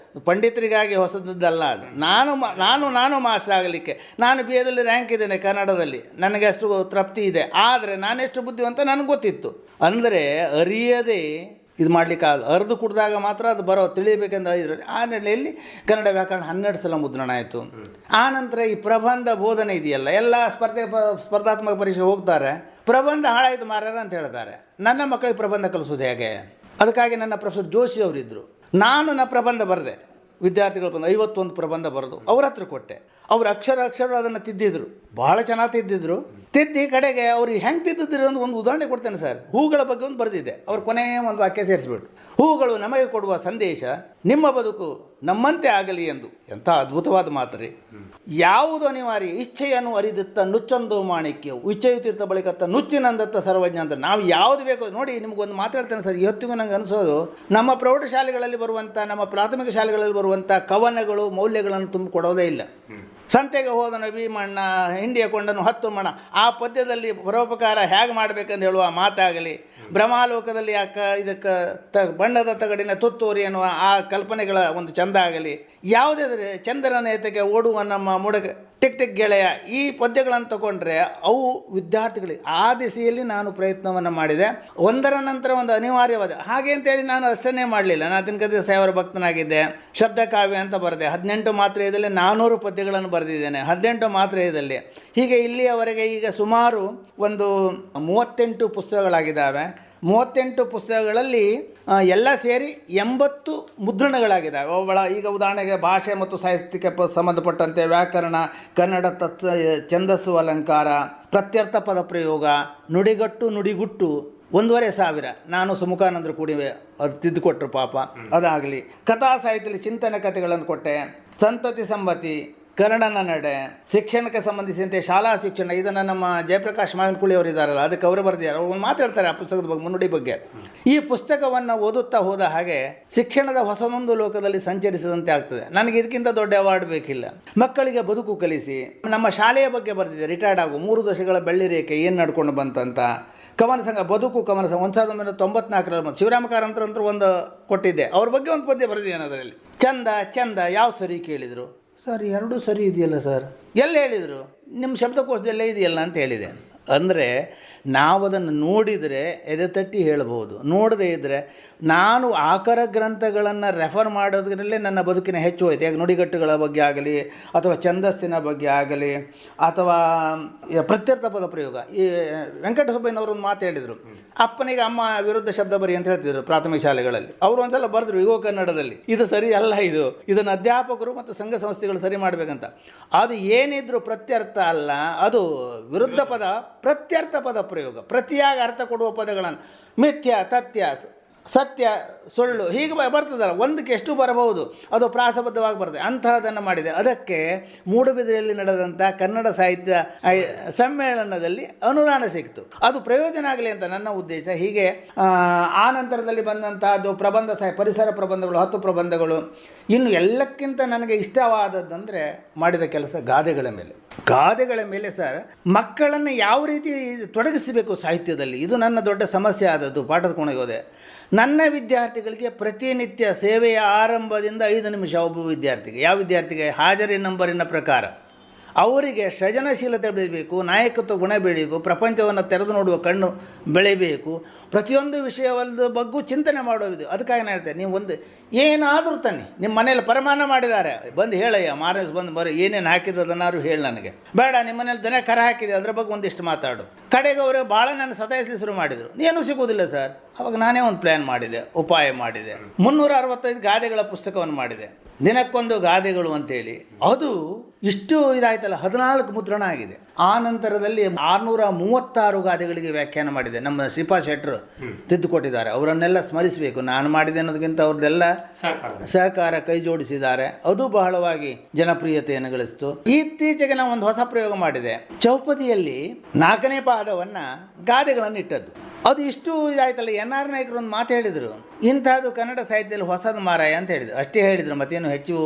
[SPEAKER 3] ಪಂಡಿತರಿಗಾಗಿ ಹೊಸದಲ್ಲ ಅದು. ನಾನು ಮಾಸ್ಟರ್ ಆಗಲಿಕ್ಕೆ, ನಾನು ಬಿ ಎದಲ್ಲಿ ರ್ಯಾಂಕ್ ಇದ್ದೇನೆ ಕನ್ನಡದಲ್ಲಿ, ನನಗೆ ಅಷ್ಟು ತೃಪ್ತಿ ಇದೆ. ಆದರೆ ನಾನೆಷ್ಟು ಬುದ್ಧಿವಂತ ನನಗೆ ಗೊತ್ತಿತ್ತು. ಅಂದರೆ ಅರಿಯದೇ ಇದು ಮಾಡಲಿಕ್ಕೆ ಅರ್ದು ಕುಡಿದಾಗ ಮಾತ್ರ ಅದು ಬರೋ ತಿಳಿಯಬೇಕೆಂದು ಇದರಲ್ಲಿ. ಆ ನೆಲೆಯಲ್ಲಿ ಕನ್ನಡ ವ್ಯಾಕರಣ 12 ಸಲ ಮುದ್ರಣ ಆಯಿತು. ಆನಂತರ ಈ ಪ್ರಬಂಧ ಬೋಧನೆ ಇದೆಯಲ್ಲ, ಎಲ್ಲ ಸ್ಪರ್ಧಾತ್ಮಕ ಪರೀಕ್ಷೆ ಹೋಗ್ತಾರೆ, ಪ್ರಬಂಧ ಹಾಳಾಯಿತು ಮಾರ್ಯಾರ ಅಂತ ಹೇಳ್ತಾರೆ. ನನ್ನ ಮಕ್ಕಳಿಗೆ ಪ್ರಬಂಧ ಕಲಿಸೋದು ಹೇಗೆ? ಅದಕ್ಕಾಗಿ ನನ್ನ ಪ್ರೊಫೆಸರ್ ಜೋಶಿ ಅವರಿದ್ದರು. ನಾನು ಪ್ರಬಂಧ ಬರೆದೆ. ವಿದ್ಯಾರ್ಥಿಗಳು ಬಂದು 51 ಪ್ರಬಂಧ ಬರೆದು ಅವ್ರ ಹತ್ರ ಕೊಟ್ಟೆ. ಅವರು ಅಕ್ಷರ ಅದನ್ನು ತಿದ್ದಿದ್ರು, ಭಾಳ ಚೆನ್ನಾಗಿ ತಿದ್ದಿದ್ರು. ತಿದ್ದಿ ಕಡೆಗೆ ಅವ್ರು ಹೆಂಗೆ ತಿದ್ದಿದ್ರು ಅಂತ ಒಂದು ಉದಾಹರಣೆ ಕೊಡ್ತೇನೆ ಸರ್. ಹೂಗಳ ಬಗ್ಗೆ ಒಂದು ಬರೆದಿದ್ದೆ. ಅವ್ರು ಕೊನೆಯ ಒಂದು ವಾಕ್ಯ ಸೇರಿಸ್ಬಿಟ್ಟು, ಹೂಗಳು ನಮಗೆ ಕೊಡುವ ಸಂದೇಶ ನಿಮ್ಮ ಬದುಕು ನಮ್ಮಂತೆ ಆಗಲಿ ಎಂದು. ಎಂಥ ಅದ್ಭುತವಾದ ಮಾತು ರೀ. ಯಾವುದು ಅನಿವಾರ್ಯ ಇಚ್ಛೆಯನ್ನು ಅರಿದತ್ತ ನುಚ್ಚೊಂದು ಮಾಣಿಕ್ಯ, ಇಚ್ಛೆಯುತ್ತಿರ್ತ ಬಳಿಕತ್ತ ನುಚ್ಚಿನಂದತ್ತ ಸರ್ವಜ್ಞ ಅಂತ. ನಾವು ಯಾವುದು ಬೇಕೋ ನೋಡಿ, ನಿಮಗೊಂದು ಮಾತಾಡ್ತೇನೆ ಸರ್. ಇವತ್ತಿಗೂ ನಂಗೆ ಅನಿಸೋದು, ನಮ್ಮ ಪ್ರೌಢಶಾಲೆಗಳಲ್ಲಿ ಬರುವಂಥ, ನಮ್ಮ ಪ್ರಾಥಮಿಕ ಶಾಲೆಗಳಲ್ಲಿ ಬರುವಂಥ ಕವನಗಳು ಮೌಲ್ಯಗಳನ್ನು ತುಂಬಿಕೊಡೋದೇ ಇಲ್ಲ. ಸಂತೆಗೆ ಹೋದನು ಭೀಮಣ್ಣ, ಹಿಂಡಿಯ ಕೊಂಡನು 10 ಮಣ, ಆ ಪದ್ಯದಲ್ಲಿ ಪರೋಪಕಾರ ಹೇಗೆ ಮಾಡಬೇಕಂತ ಹೇಳುವ ಮಾತಾಗಲಿ, ಭ್ರಮಾಲೋಕದಲ್ಲಿ ಇದಕ್ಕೆ ಬಣ್ಣದ ತಗಡಿನ ತುತ್ತೂರಿ ಎನ್ನುವ ಆ ಕಲ್ಪನೆಗಳ ಒಂದು ಚಂದ ಆಗಲಿ, ಯಾವುದೇ ಚಂದ್ರನ ಏತಕ್ಕೆ ಓಡುವ ನಮ್ಮ ಮುಡಗ ಟಿಕ್ ಟಿಕ್ ಗೆಳೆಯ, ಈ ಪದ್ಯಗಳನ್ನು ತಗೊಂಡ್ರೆ ಅವು ವಿದ್ಯಾರ್ಥಿಗಳಿಗೆ ಆ ದಿಸೆಯಲ್ಲಿ ನಾನು ಪ್ರಯತ್ನವನ್ನು ಮಾಡಿದೆ. ಒಂದರ ನಂತರ ಒಂದು ಅನಿವಾರ್ಯವಾದ ಹಾಗೆ ಅಂತೇಳಿ ನಾನು ಅಷ್ಟನ್ನೇ ಮಾಡಲಿಲ್ಲ. ನಾನು ದಿನಕರಿತ ಸಾಹೇಬರ ಭಕ್ತನಾಗಿದ್ದೆ. ಶಬ್ದ ಕಾವ್ಯ ಅಂತ ಬರೆದೆ. 18 ಮಾತ್ರೆಯದಲ್ಲಿ 400 ಪದ್ಯಗಳನ್ನು ಬರೆದಿದ್ದೇನೆ, 18 ಮಾತ್ರೆಯದಲ್ಲಿ. ಹೀಗೆ ಇಲ್ಲಿಯವರೆಗೆ ಈಗ ಸುಮಾರು ಒಂದು 38 ಪುಸ್ತಕಗಳಾಗಿದ್ದಾವೆ. 38 ಪುಸ್ತಕಗಳಲ್ಲಿ ಎಲ್ಲ ಸೇರಿ 80 ಮುದ್ರಣಗಳಾಗಿದ್ದಾವೆ. ಅವುಗಳ ಈಗ ಉದಾಹರಣೆಗೆ ಭಾಷೆ ಮತ್ತು ಸಾಹಿತ್ಯಕ್ಕೆ ಸಂಬಂಧಪಟ್ಟಂತೆ ವ್ಯಾಕರಣ, ಕನ್ನಡ ಛಂದಸ್ಸು ಅಲಂಕಾರ, ಪ್ರತ್ಯರ್ಥ ಪದ ಪ್ರಯೋಗ, ನುಡಿಗಟ್ಟು ನುಡಿಗುಟ್ಟು 1,500. ನಾನು ಸುಮುಖಾನಂದರು ಕೂಡಿ ಅದು ತಿದ್ದುಕೊಟ್ರು ಪಾಪ. ಅದಾಗಲಿ. ಕಥಾ ಸಾಹಿತ್ಯದಲ್ಲಿ ಚಿಂತನೆ ಕಥೆಗಳನ್ನು ಕೊಟ್ಟೆ. ಸಂತತಿ ಸಂಬತಿ, ಕನ್ನಡನ ನಡೆ, ಶಿಕ್ಷಣಕ್ಕೆ ಸಂಬಂಧಿಸಿದಂತೆ ಶಾಲಾ ಶಿಕ್ಷಣ, ಇದನ್ನು ನಮ್ಮ ಜಯಪ್ರಕಾಶ್ ಮಾವಿನಕುಳಿ ಅವರು ಇದ್ದಾರಲ್ಲ, ಅದಕ್ಕೆ ಅವರು ಬರೆದಿದ್ದಾರೆ. ಅವರು ಮಾತಾಡ್ತಾರೆ ಆ ಪುಸ್ತಕದ ಬಗ್ಗೆ, ಮುನ್ನುಡಿ ಬಗ್ಗೆ. ಈ ಪುಸ್ತಕವನ್ನು ಓದುತ್ತಾ ಹೋದ ಹಾಗೆ ಶಿಕ್ಷಣದ ಹೊಸದೊಂದು ಲೋಕದಲ್ಲಿ ಸಂಚರಿಸಿದಂತೆ ಆಗ್ತದೆ. ನನಗೆ ಇದಕ್ಕಿಂತ ದೊಡ್ಡ ಅವಾರ್ಡ್ ಬೇಕಿಲ್ಲ. ಮಕ್ಕಳಿಗೆ ಬದುಕು ಕಲಿಸಿ, ನಮ್ಮ ಶಾಲೆಯ ಬಗ್ಗೆ ಬರೆದಿದೆ. ರಿಟೈರ್ಡ್ ಆಗು 3 ದಶಕಗಳ ಬೆಳ್ಳಿ ರೇಖೆ ಏನು ನಡ್ಕೊಂಡು ಬಂತಂತ. ಕವನ ಸಂಘ, ಬದುಕು ಕವನ ಸಂಘ 1994ರಲ್ಲಿ ಬಂತು. ಶಿವರಾಮ ಕಾರಂತರ ಒಂದು ಕೊಟ್ಟಿದ್ದೆ, ಅವ್ರ ಬಗ್ಗೆ ಒಂದು ಪದ್ಯ ಬರೆದಿದ್ದೇನೆ ಅದರಲ್ಲಿ. ಚಂದ ಯಾವ ಸರಿ ಕೇಳಿದರು, ಸರ್ ಎರಡೂ ಸರಿ ಇದೆಯಲ್ಲ ಸರ್. ಎಲ್ಲಿ ಹೇಳಿದರು? ನಿಮ್ಮ ಶಬ್ದಕೋಶದಲ್ಲೇ ಇದೆಯಲ್ಲ ಅಂತ ಹೇಳಿದೆ. ಅಂದರೆ ನಾವು ಅದನ್ನು ನೋಡಿದರೆ ಎದೆ ತಟ್ಟಿ ಹೇಳ್ಬೋದು, ನೋಡದೇ ಇದ್ದರೆ ನಾನು ಆಕರ ಗ್ರಂಥಗಳನ್ನು ರೆಫರ್ ಮಾಡೋದ್ರಲ್ಲೇ ನನ್ನ ಬದುಕಿನ ಹೆಚ್ಚು ಹೋಯ್ತು. ಯಾಕೆ ನುಡಿಗಟ್ಟುಗಳ ಬಗ್ಗೆ ಆಗಲಿ ಅಥವಾ ಛಂದಸ್ಸಿನ ಬಗ್ಗೆ ಆಗಲಿ ಅಥವಾ ಪ್ರತ್ಯರ್ಥ ಪದ ಪ್ರಯೋಗ. ಈ ವೆಂಕಟಸುಬ್ಬಯ್ಯನವರು ಒಂದು ಮಾತು ಹೇಳಿದರು, ಅಪ್ಪನಿಗೆ ಅಮ್ಮ ವಿರುದ್ಧ ಶಬ್ದ ಬರಿ ಅಂತ ಹೇಳ್ತಿದ್ರು ಪ್ರಾಥಮಿಕ ಶಾಲೆಗಳಲ್ಲಿ. ಅವರು ಒಂದ್ಸಲ ಬರೆದ್ರು ಯುವ ಕನ್ನಡದಲ್ಲಿ, ಇದು ಸರಿ ಅಲ್ಲ, ಇದನ್ನು ಅಧ್ಯಾಪಕರು ಮತ್ತು ಸಂಘ ಸಂಸ್ಥೆಗಳು ಸರಿ ಮಾಡಬೇಕಂತ. ಅದು ಏನಿದ್ರು ಪ್ರತ್ಯರ್ಥ ಅಲ್ಲ, ಅದು ವಿರುದ್ಧ ಪದ, ಪ್ರತ್ಯರ್ಥ ಪದ ಪ್ರಯೋಗ. ಪ್ರತಿಯಾಗಿ ಅರ್ಥ ಕೊಡುವ ಪದಗಳನ್ನು ಮಿಥ್ಯ, ತಥ್ಯ, ಸತ್ಯ, ಸುಳ್ಳು ಹೀಗೆ ಬರ್ತದಲ್ಲ, ಒಂದಕ್ಕೆ ಎಷ್ಟು ಬರಬಹುದು, ಅದು ಪ್ರಾಸಬದ್ಧವಾಗಿ ಬರ್ತದೆ. ಅಂಥದ್ದನ್ನು ಮಾಡಿದೆ. ಅದಕ್ಕೆ ಮೂಡುಬಿದಿರೆಯಲ್ಲಿ ನಡೆದಂಥ ಕನ್ನಡ ಸಾಹಿತ್ಯ ಸಮ್ಮೇಳನದಲ್ಲಿ ಅನುದಾನ ಸಿಕ್ತು. ಅದು ಪ್ರಯೋಜನ ಆಗಲಿ ಅಂತ ನನ್ನ ಉದ್ದೇಶ. ಹೀಗೆ ಆ ನಂತರದಲ್ಲಿ ಬಂದಂಥದ್ದು ಪ್ರಬಂಧ ಪರಿಸರ ಪ್ರಬಂಧಗಳು, 10 ಪ್ರಬಂಧಗಳು. ಇನ್ನು ಎಲ್ಲಕ್ಕಿಂತ ನನಗೆ ಇಷ್ಟವಾದದ್ದಂದರೆ ಮಾಡಿದ ಕೆಲಸ ಗಾದೆಗಳ ಮೇಲೆ. ಗಾದೆಗಳ ಮೇಲೆ ಸರ್, ಮಕ್ಕಳನ್ನು ಯಾವ ರೀತಿ ತೊಡಗಿಸಬೇಕು ಸಾಹಿತ್ಯದಲ್ಲಿ, ಇದು ನನ್ನ ದೊಡ್ಡ ಸಮಸ್ಯೆ ಆದದ್ದು. ಪಾಠದ ಕೋಣೆಗೆ ಹೋದೆ. ನನ್ನ ವಿದ್ಯಾರ್ಥಿಗಳಿಗೆ ಪ್ರತಿನಿತ್ಯ ಸೇವೆಯ ಆರಂಭದಿಂದ 5 ನಿಮಿಷ ಒಬ್ಬ ವಿದ್ಯಾರ್ಥಿಗೆ, ಯಾವ ವಿದ್ಯಾರ್ಥಿಗೆ ಹಾಜರಿ ನಂಬರಿನ ಪ್ರಕಾರ ಅವರಿಗೆ ಸೃಜನಶೀಲತೆ ಬೆಳೀಬೇಕು, ನಾಯಕತ್ವ ಗುಣ ಬೆಳೀಬೇಕು, ಪ್ರಪಂಚವನ್ನು ತೆರೆದು ನೋಡುವ ಕಣ್ಣು ಬೆಳೀಬೇಕು, ಪ್ರತಿಯೊಂದು ವಿಷಯವಲ್ಲದ ಬಗ್ಗೂ ಚಿಂತನೆ ಮಾಡೋದು. ಅದಕ್ಕಾಗಿ ನಾನು ಹೇಳ್ತೇನೆ, ನೀವು ಒಂದು ಏನಾದರೂ ತನ್ನಿ, ನಿಮ್ಮ ಮನೇಲಿ ಪರಮಾನ ಮಾಡಿದ್ದಾರೆ, ಬಂದು ಹೇಳಯ್ಯ, ಮಾರಸ್ ಬಂದು ಬರೋ ಏನೇನು ಹಾಕಿದ್ದದನ್ನಾರು ಹೇಳಿ ನನಗೆ. ಬೇಡ, ನಿಮ್ಮ ಮನೇಲಿ ದನ ಕರ ಹಾಕಿದೆ ಅದ್ರ ಬಗ್ಗೆ ಒಂದಿಷ್ಟು ಮಾತಾಡು. ಕಡೆಗೆ ಅವರು ಭಾಳ ನನ್ನ ಸತಾಯಿಸಲಿ ಶುರು ಮಾಡಿದರು. ಏನೂ ಸಿಗೋದಿಲ್ಲ ಸರ್. ಅವಾಗ ನಾನೇ ಒಂದು ಪ್ಲ್ಯಾನ್ ಮಾಡಿದೆ, ಉಪಾಯ ಮಾಡಿದೆ. 365 ಗಾದೆಗಳ ಪುಸ್ತಕವನ್ನು ಮಾಡಿದೆ, ದಿನಕ್ಕೊಂದು ಗಾದೆಗಳು ಅಂತೇಳಿ. ಅದು ಇಷ್ಟು ಇದಾಯ್ತಲ್ಲ, 14 ಮುದ್ರಣ ಆಗಿದೆ. ಆ ನಂತರದಲ್ಲಿ 636 ಗಾದೆಗಳಿಗೆ ವ್ಯಾಖ್ಯಾನ ಮಾಡಿದೆ. ನಮ್ಮ ಶ್ರೀಪಾದ್ ಶೆಟ್ಟರು ತಿದ್ದುಕೊಟ್ಟಿದ್ದಾರೆ. ಅವರನ್ನೆಲ್ಲ ಸ್ಮರಿಸಬೇಕು. ನಾನು ಮಾಡಿದೆ ಅನ್ನೋದಕ್ಕಿಂತ ಅವ್ರದ್ದೆಲ್ಲ ಸಹಕಾರ ಕೈ ಜೋಡಿಸಿದ್ದಾರೆ. ಅದು ಬಹಳವಾಗಿ ಜನಪ್ರಿಯತೆಯನ್ನು ಗಳಿಸಿತು. ಇತ್ತೀಚೆಗೆ ನಾವು ಒಂದು ಹೊಸ ಪ್ರಯೋಗ ಮಾಡಿದೆ. ಚೌಪದಿಯಲ್ಲಿ 4ನೇ ಪಾದವನ್ನು ಗಾದೆಗಳನ್ನು ಇಟ್ಟದ್ದು. ಅದು ಇಷ್ಟು ಇದಾಯ್ತಲ್ಲ. NR ನಾಯಕರು ಒಂದು ಮಾತು ಹೇಳಿದರು, ಇಂಥದ್ದು ಕನ್ನಡ ಸಾಹಿತ್ಯದಲ್ಲಿ ಹೊಸದು ಮಾರಾಯ ಅಂತ ಹೇಳಿದರು. ಅಷ್ಟೇ ಹೇಳಿದರು, ಮತ್ತೇನು ಹೆಚ್ಚು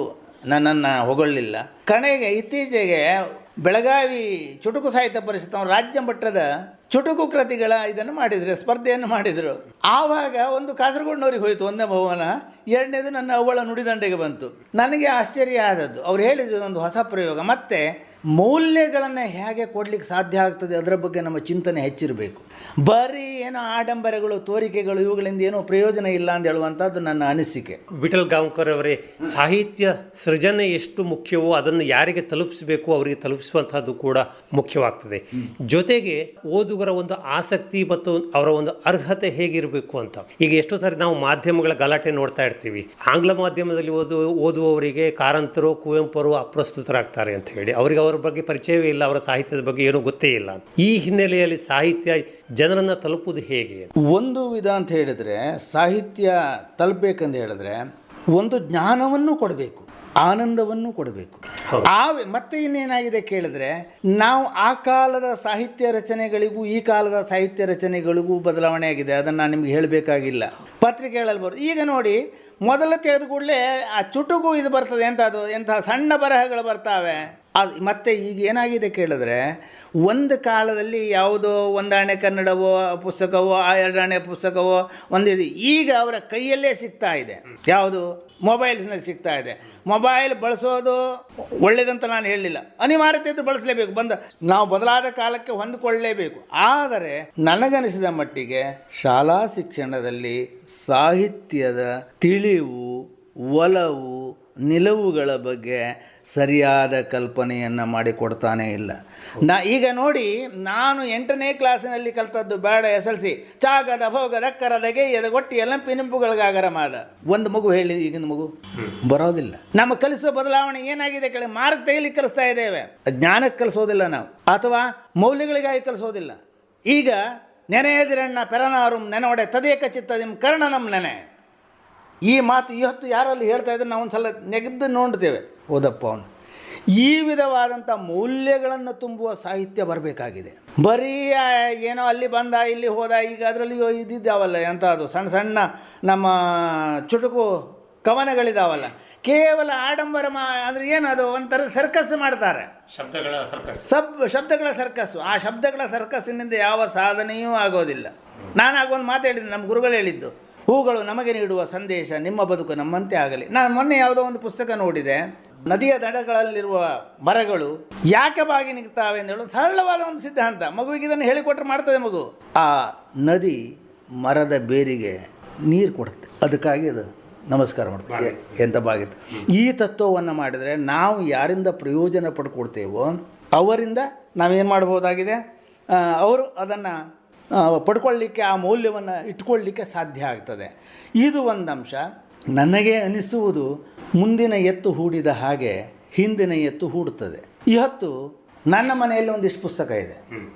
[SPEAKER 3] ನನ್ನನ್ನು ಹೊಗಳಿಲ್ಲ. ಕಡೆಗೆ ಇತ್ತೀಚೆಗೆ ಬೆಳಗಾವಿ ಚುಟುಕು ಸಾಹಿತ್ಯ ಪರಿಷತ್ ಅವರು ರಾಜ್ಯ ಮಟ್ಟದ ಚುಟುಕು ಕೃತಿಗಳ ಇದನ್ನು ಮಾಡಿದರು, ಸ್ಪರ್ಧೆಯನ್ನು ಮಾಡಿದರು. ಆವಾಗ ಒಂದು ಕಾಸರಗೋಡಿನವ್ರಿಗೆ ಹೋಯಿತು 1ನೇ ಬಹುಮಾನ, 2ನೇದು ನನ್ನ ಅವಳ ನುಡಿದಂಡೆಗೆ ಬಂತು. ನನಗೆ ಆಶ್ಚರ್ಯ ಆದದ್ದು, ಅವ್ರು ಹೇಳಿದ್ರು ಒಂದು ಹೊಸ ಪ್ರಯೋಗ. ಮತ್ತು ಮೌಲ್ಯಗಳನ್ನು ಹೇಗೆ ಕೊಡಲಿಕ್ಕೆ ಸಾಧ್ಯ ಆಗ್ತದೆ ಅದರ ಬಗ್ಗೆ ನಮ್ಮ ಚಿಂತನೆ ಹೆಚ್ಚಿರಬೇಕು. ಬರೀ ಏನೋ ಆಡಂಬರಗಳು, ತೋರಿಕೆಗಳು, ಇವುಗಳಿಂದ ಏನೋ ಪ್ರಯೋಜನ ಇಲ್ಲ ಅಂತ ಹೇಳುವಂಥದ್ದು ನನ್ನ ಅನಿಸಿಕೆ.
[SPEAKER 2] ವಿಠಲ್ ಗಾಂವ್ಕರ್ ಅವರೇ, ಸಾಹಿತ್ಯ ಸೃಜನೆ ಎಷ್ಟು ಮುಖ್ಯವೋ ಅದನ್ನು ಯಾರಿಗೆ ತಲುಪಿಸಬೇಕು ಅವರಿಗೆ ತಲುಪಿಸುವಂಥದ್ದು ಕೂಡ ಮುಖ್ಯವಾಗ್ತದೆ. ಜೊತೆಗೆ ಓದುಗರ ಒಂದು ಆಸಕ್ತಿ ಮತ್ತು ಅವರ ಒಂದು ಅರ್ಹತೆ ಹೇಗಿರಬೇಕು ಅಂತ. ಈಗ ಎಷ್ಟೋ ಸಾರಿ ನಾವು ಮಾಧ್ಯಮಗಳ ಗಲಾಟೆ ನೋಡ್ತಾ ಇರ್ತೀವಿ. ಆಂಗ್ಲ ಮಾಧ್ಯಮದಲ್ಲಿ ಓದುವವರಿಗೆ ಕಾರಂತರು, ಕುವೆಂಪರು ಅಪ್ರಸ್ತುತರಾಗ್ತಾರೆ ಅಂತ ಹೇಳಿ, ಅವರಿಗೆ ಅವರ ಬಗ್ಗೆ ಪರಿಚಯವೇ ಇಲ್ಲ, ಅವರ ಸಾಹಿತ್ಯದ ಬಗ್ಗೆ ಏನೂ ಗೊತ್ತೇ ಇಲ್ಲ. ಈ ಹಿನ್ನೆಲೆಯಲ್ಲಿ ಸಾಹಿತ್ಯ ಜನರನ್ನು ತಲುಪುವುದು ಹೇಗೆ? ಒಂದು
[SPEAKER 3] ವಿಧ ಅಂತ ಹೇಳಿದರೆ, ಸಾಹಿತ್ಯ ತಲುಪಬೇಕಂತ ಹೇಳಿದ್ರೆ ಒಂದು ಜ್ಞಾನವನ್ನು ಕೊಡಬೇಕು, ಆನಂದವನ್ನು ಕೊಡಬೇಕು. ಮತ್ತೆ ಇನ್ನೇನಾಗಿದೆ ಕೇಳಿದ್ರೆ, ನಾವು ಆ ಕಾಲದ ಸಾಹಿತ್ಯ ರಚನೆಗಳಿಗೂ ಈ ಕಾಲದ ಸಾಹಿತ್ಯ ರಚನೆಗಳಿಗೂ ಬದಲಾವಣೆ ಆಗಿದೆ. ಅದನ್ನು ನಾನು ನಿಮ್ಗೆ ಹೇಳಬೇಕಾಗಿಲ್ಲ, ಪತ್ರಿಕೆಗಳಲ್ಲಿ ಬರೋದು. ಈಗ ನೋಡಿ, ಮೊದಲು ತೆಗೆದು ಕೂಡಲೇ ಆ ಚುಟುಕು ಇದು ಬರ್ತದೆ, ಎಂಥ ಸಣ್ಣ ಬರಹಗಳು ಬರ್ತಾವೆ. ಮತ್ತು ಈಗ ಏನಾಗಿದೆ ಕೇಳಿದ್ರೆ, ಒಂದು ಕಾಲದಲ್ಲಿ ಯಾವುದೋ 1 ಆಣೆ ಕನ್ನಡವೋ ಪುಸ್ತಕವೋ 2 ಆಣೆ ಪುಸ್ತಕವೋ ಒಂದಿದೆ, ಈಗ ಅವರ ಕೈಯಲ್ಲೇ ಸಿಗ್ತಾ ಇದೆ. ಯಾವುದು? ಮೊಬೈಲ್ಸ್ನಲ್ಲಿ ಸಿಗ್ತಾ ಇದೆ. ಮೊಬೈಲ್ ಬಳಸೋದು ಒಳ್ಳೆಯದಂತ ನಾನು ಹೇಳಲಿಲ್ಲ, ಅನಿವಾರ್ಯತೆ ಇದ್ದು ಬಳಸಲೇಬೇಕು. ನಾವು ಬದಲಾದ ಕಾಲಕ್ಕೆ ಹೊಂದಿಕೊಳ್ಳಲೇಬೇಕು. ಆದರೆ ನನಗನಿಸಿದ ಮಟ್ಟಿಗೆ ಶಾಲಾ ಶಿಕ್ಷಣದಲ್ಲಿ ಸಾಹಿತ್ಯದ ತಿಳಿವು, ಒಲವು, ನಿಲುವುಗಳ ಬಗ್ಗೆ ಸರಿಯಾದ ಕಲ್ಪನೆಯನ್ನು ಮಾಡಿಕೊಡ್ತಾನೇ ಇಲ್ಲ. ಈಗ ನೋಡಿ, ನಾನು 8ನೇ ಕ್ಲಾಸಿನಲ್ಲಿ ಕಲ್ತದ್ದು ಬೇಡ SLC, ಚಾಗದ ಭೋಗದ ಅಕ್ಕರದ ಗೇಯದ ಗೊಟ್ಟಿ ಎಲ್ಲ ಪಿನಿಂಪುಗಳಿಗಾಗರ ಮಾದ. ಒಂದು ಮಗು ಹೇಳಿ, ಈಗಿನ ಮಗು ಬರೋದಿಲ್ಲ. ನಮ್ಮ ಕಲಿಸುವ ಬದಲಾವಣೆ ಏನಾಗಿದೆ ಕೇಳಿ, ಮಾರ್ಗ ತೆಗಿಲಿಕ್ಕೆ ಕಲಿಸ್ತಾ ಇದ್ದೇವೆ, ಜ್ಞಾನಕ್ಕೆ ಕಲಿಸೋದಿಲ್ಲ ನಾವು, ಅಥವಾ ಮೌಲ್ಯಗಳಿಗಾಗಿ ಕಲಿಸೋದಿಲ್ಲ. ಈಗ ನೆನೆಯದಿರಣ್ಣ ಪೆರನಾರು ನೆನೊಡೆ ತದೇಕ ಚಿತ್ತದಿಂ ಕರ್ಣನಂ ನೆನೆ. ಈ ಮಾತು ಇವತ್ತು ಯಾರಲ್ಲಿ ಹೇಳ್ತಾ ಇದ್ರೆ ನಾವು ಒಂದು ಸಲ ನೆಗೆದು ನೋಡ್ತೇವೆ, ಓದಪ್ಪ ಅವನು. ಈ ವಿಧವಾದಂಥ ಮೌಲ್ಯಗಳನ್ನು ತುಂಬುವ ಸಾಹಿತ್ಯ ಬರಬೇಕಾಗಿದೆ. ಬರೀ ಏನೋ ಅಲ್ಲಿ ಬಂದ ಇಲ್ಲಿ ಹೋದ, ಈಗ ಅದರಲ್ಲಿ ಇದಿದ್ದಾವಲ್ಲ ಎಂಥದ್ದು ಸಣ್ಣ ಸಣ್ಣ ನಮ್ಮ ಚುಟುಕು ಕವನಗಳಿದಾವಲ್ಲ, ಕೇವಲ ಆಡಂಬರ ಅಂದರೆ ಏನದು ಒಂಥರ ಸರ್ಕಸ್ ಮಾಡ್ತಾರೆ, ಶಬ್ದಗಳ ಸರ್ಕಸ್ಸು. ಆ ಶಬ್ದಗಳ ಸರ್ಕಸ್ಸಿನಿಂದ ಯಾವ ಸಾಧನೆಯೂ ಆಗೋದಿಲ್ಲ. ನಾನು ಆಗೊಂದು ಮಾತು ಹೇಳಿದ್ದೆ, ನಮ್ಮ ಗುರುಗಳು ಹೇಳಿದ್ದು, ಹೂಗಳು ನಮಗೆ ನೀಡುವ ಸಂದೇಶ ನಿಮ್ಮ ಬದುಕು ನಮ್ಮಂತೆ ಆಗಲಿ. ನಾನು ಮೊನ್ನೆ ಯಾವುದೋ ಒಂದು ಪುಸ್ತಕ ನೋಡಿದೆ, ನದಿಯ ದಡಗಳಲ್ಲಿರುವ ಮರಗಳು ಯಾಕೆ ಬಾಗಿ ನಿಲ್ತಾವೆ ಅಂತ ಹೇಳೋದು ಸರಳವಾದ ಒಂದು ಸಿದ್ಧಾಂತ. ಮಗುವಿಗೆ ಇದನ್ನು ಹೇಳಿಕೊಟ್ರೆ ಮಾಡ್ತದೆ ಮಗು. ಆ ನದಿ ಮರದ ಬೇರಿಗೆ ನೀರು ಕೊಡುತ್ತೆ, ಅದಕ್ಕಾಗಿ ಅದು ನಮಸ್ಕಾರ ಮಾಡ್ತದೆ. ಎಂತ ಬಾಗಿತ್ತು. ಈ ತತ್ವವನ್ನು ಮಾಡಿದರೆ ನಾವು ಯಾರಿಂದ ಪ್ರಯೋಜನ ಪಡ್ಕೊಳ್ತೇವೋ ಅವರಿಂದ ನಾವೇನು ಮಾಡ್ಬೋದಾಗಿದೆ, ಅವರು ಅದನ್ನು ಪಡ್ಕೊಳ್ಳಿಕ್ಕೆ, ಆ ಮೌಲ್ಯವನ್ನು ಇಟ್ಕೊಳ್ಳಿಕ್ಕೆ ಸಾಧ್ಯ ಆಗ್ತದೆ. ಇದು ಒಂದು ಅಂಶ. ನನಗೆ ಅನಿಸುವುದು, ಮುಂದಿನ ಎತ್ತು ಹೂಡಿದ ಹಾಗೆ ಹಿಂದಿನ ಎತ್ತು ಹೂಡುತ್ತದೆ. ಇವತ್ತು ನನ್ನ ಮನೆಯಲ್ಲಿ ಒಂದಿಷ್ಟು ಪುಸ್ತಕ ಇದೆ,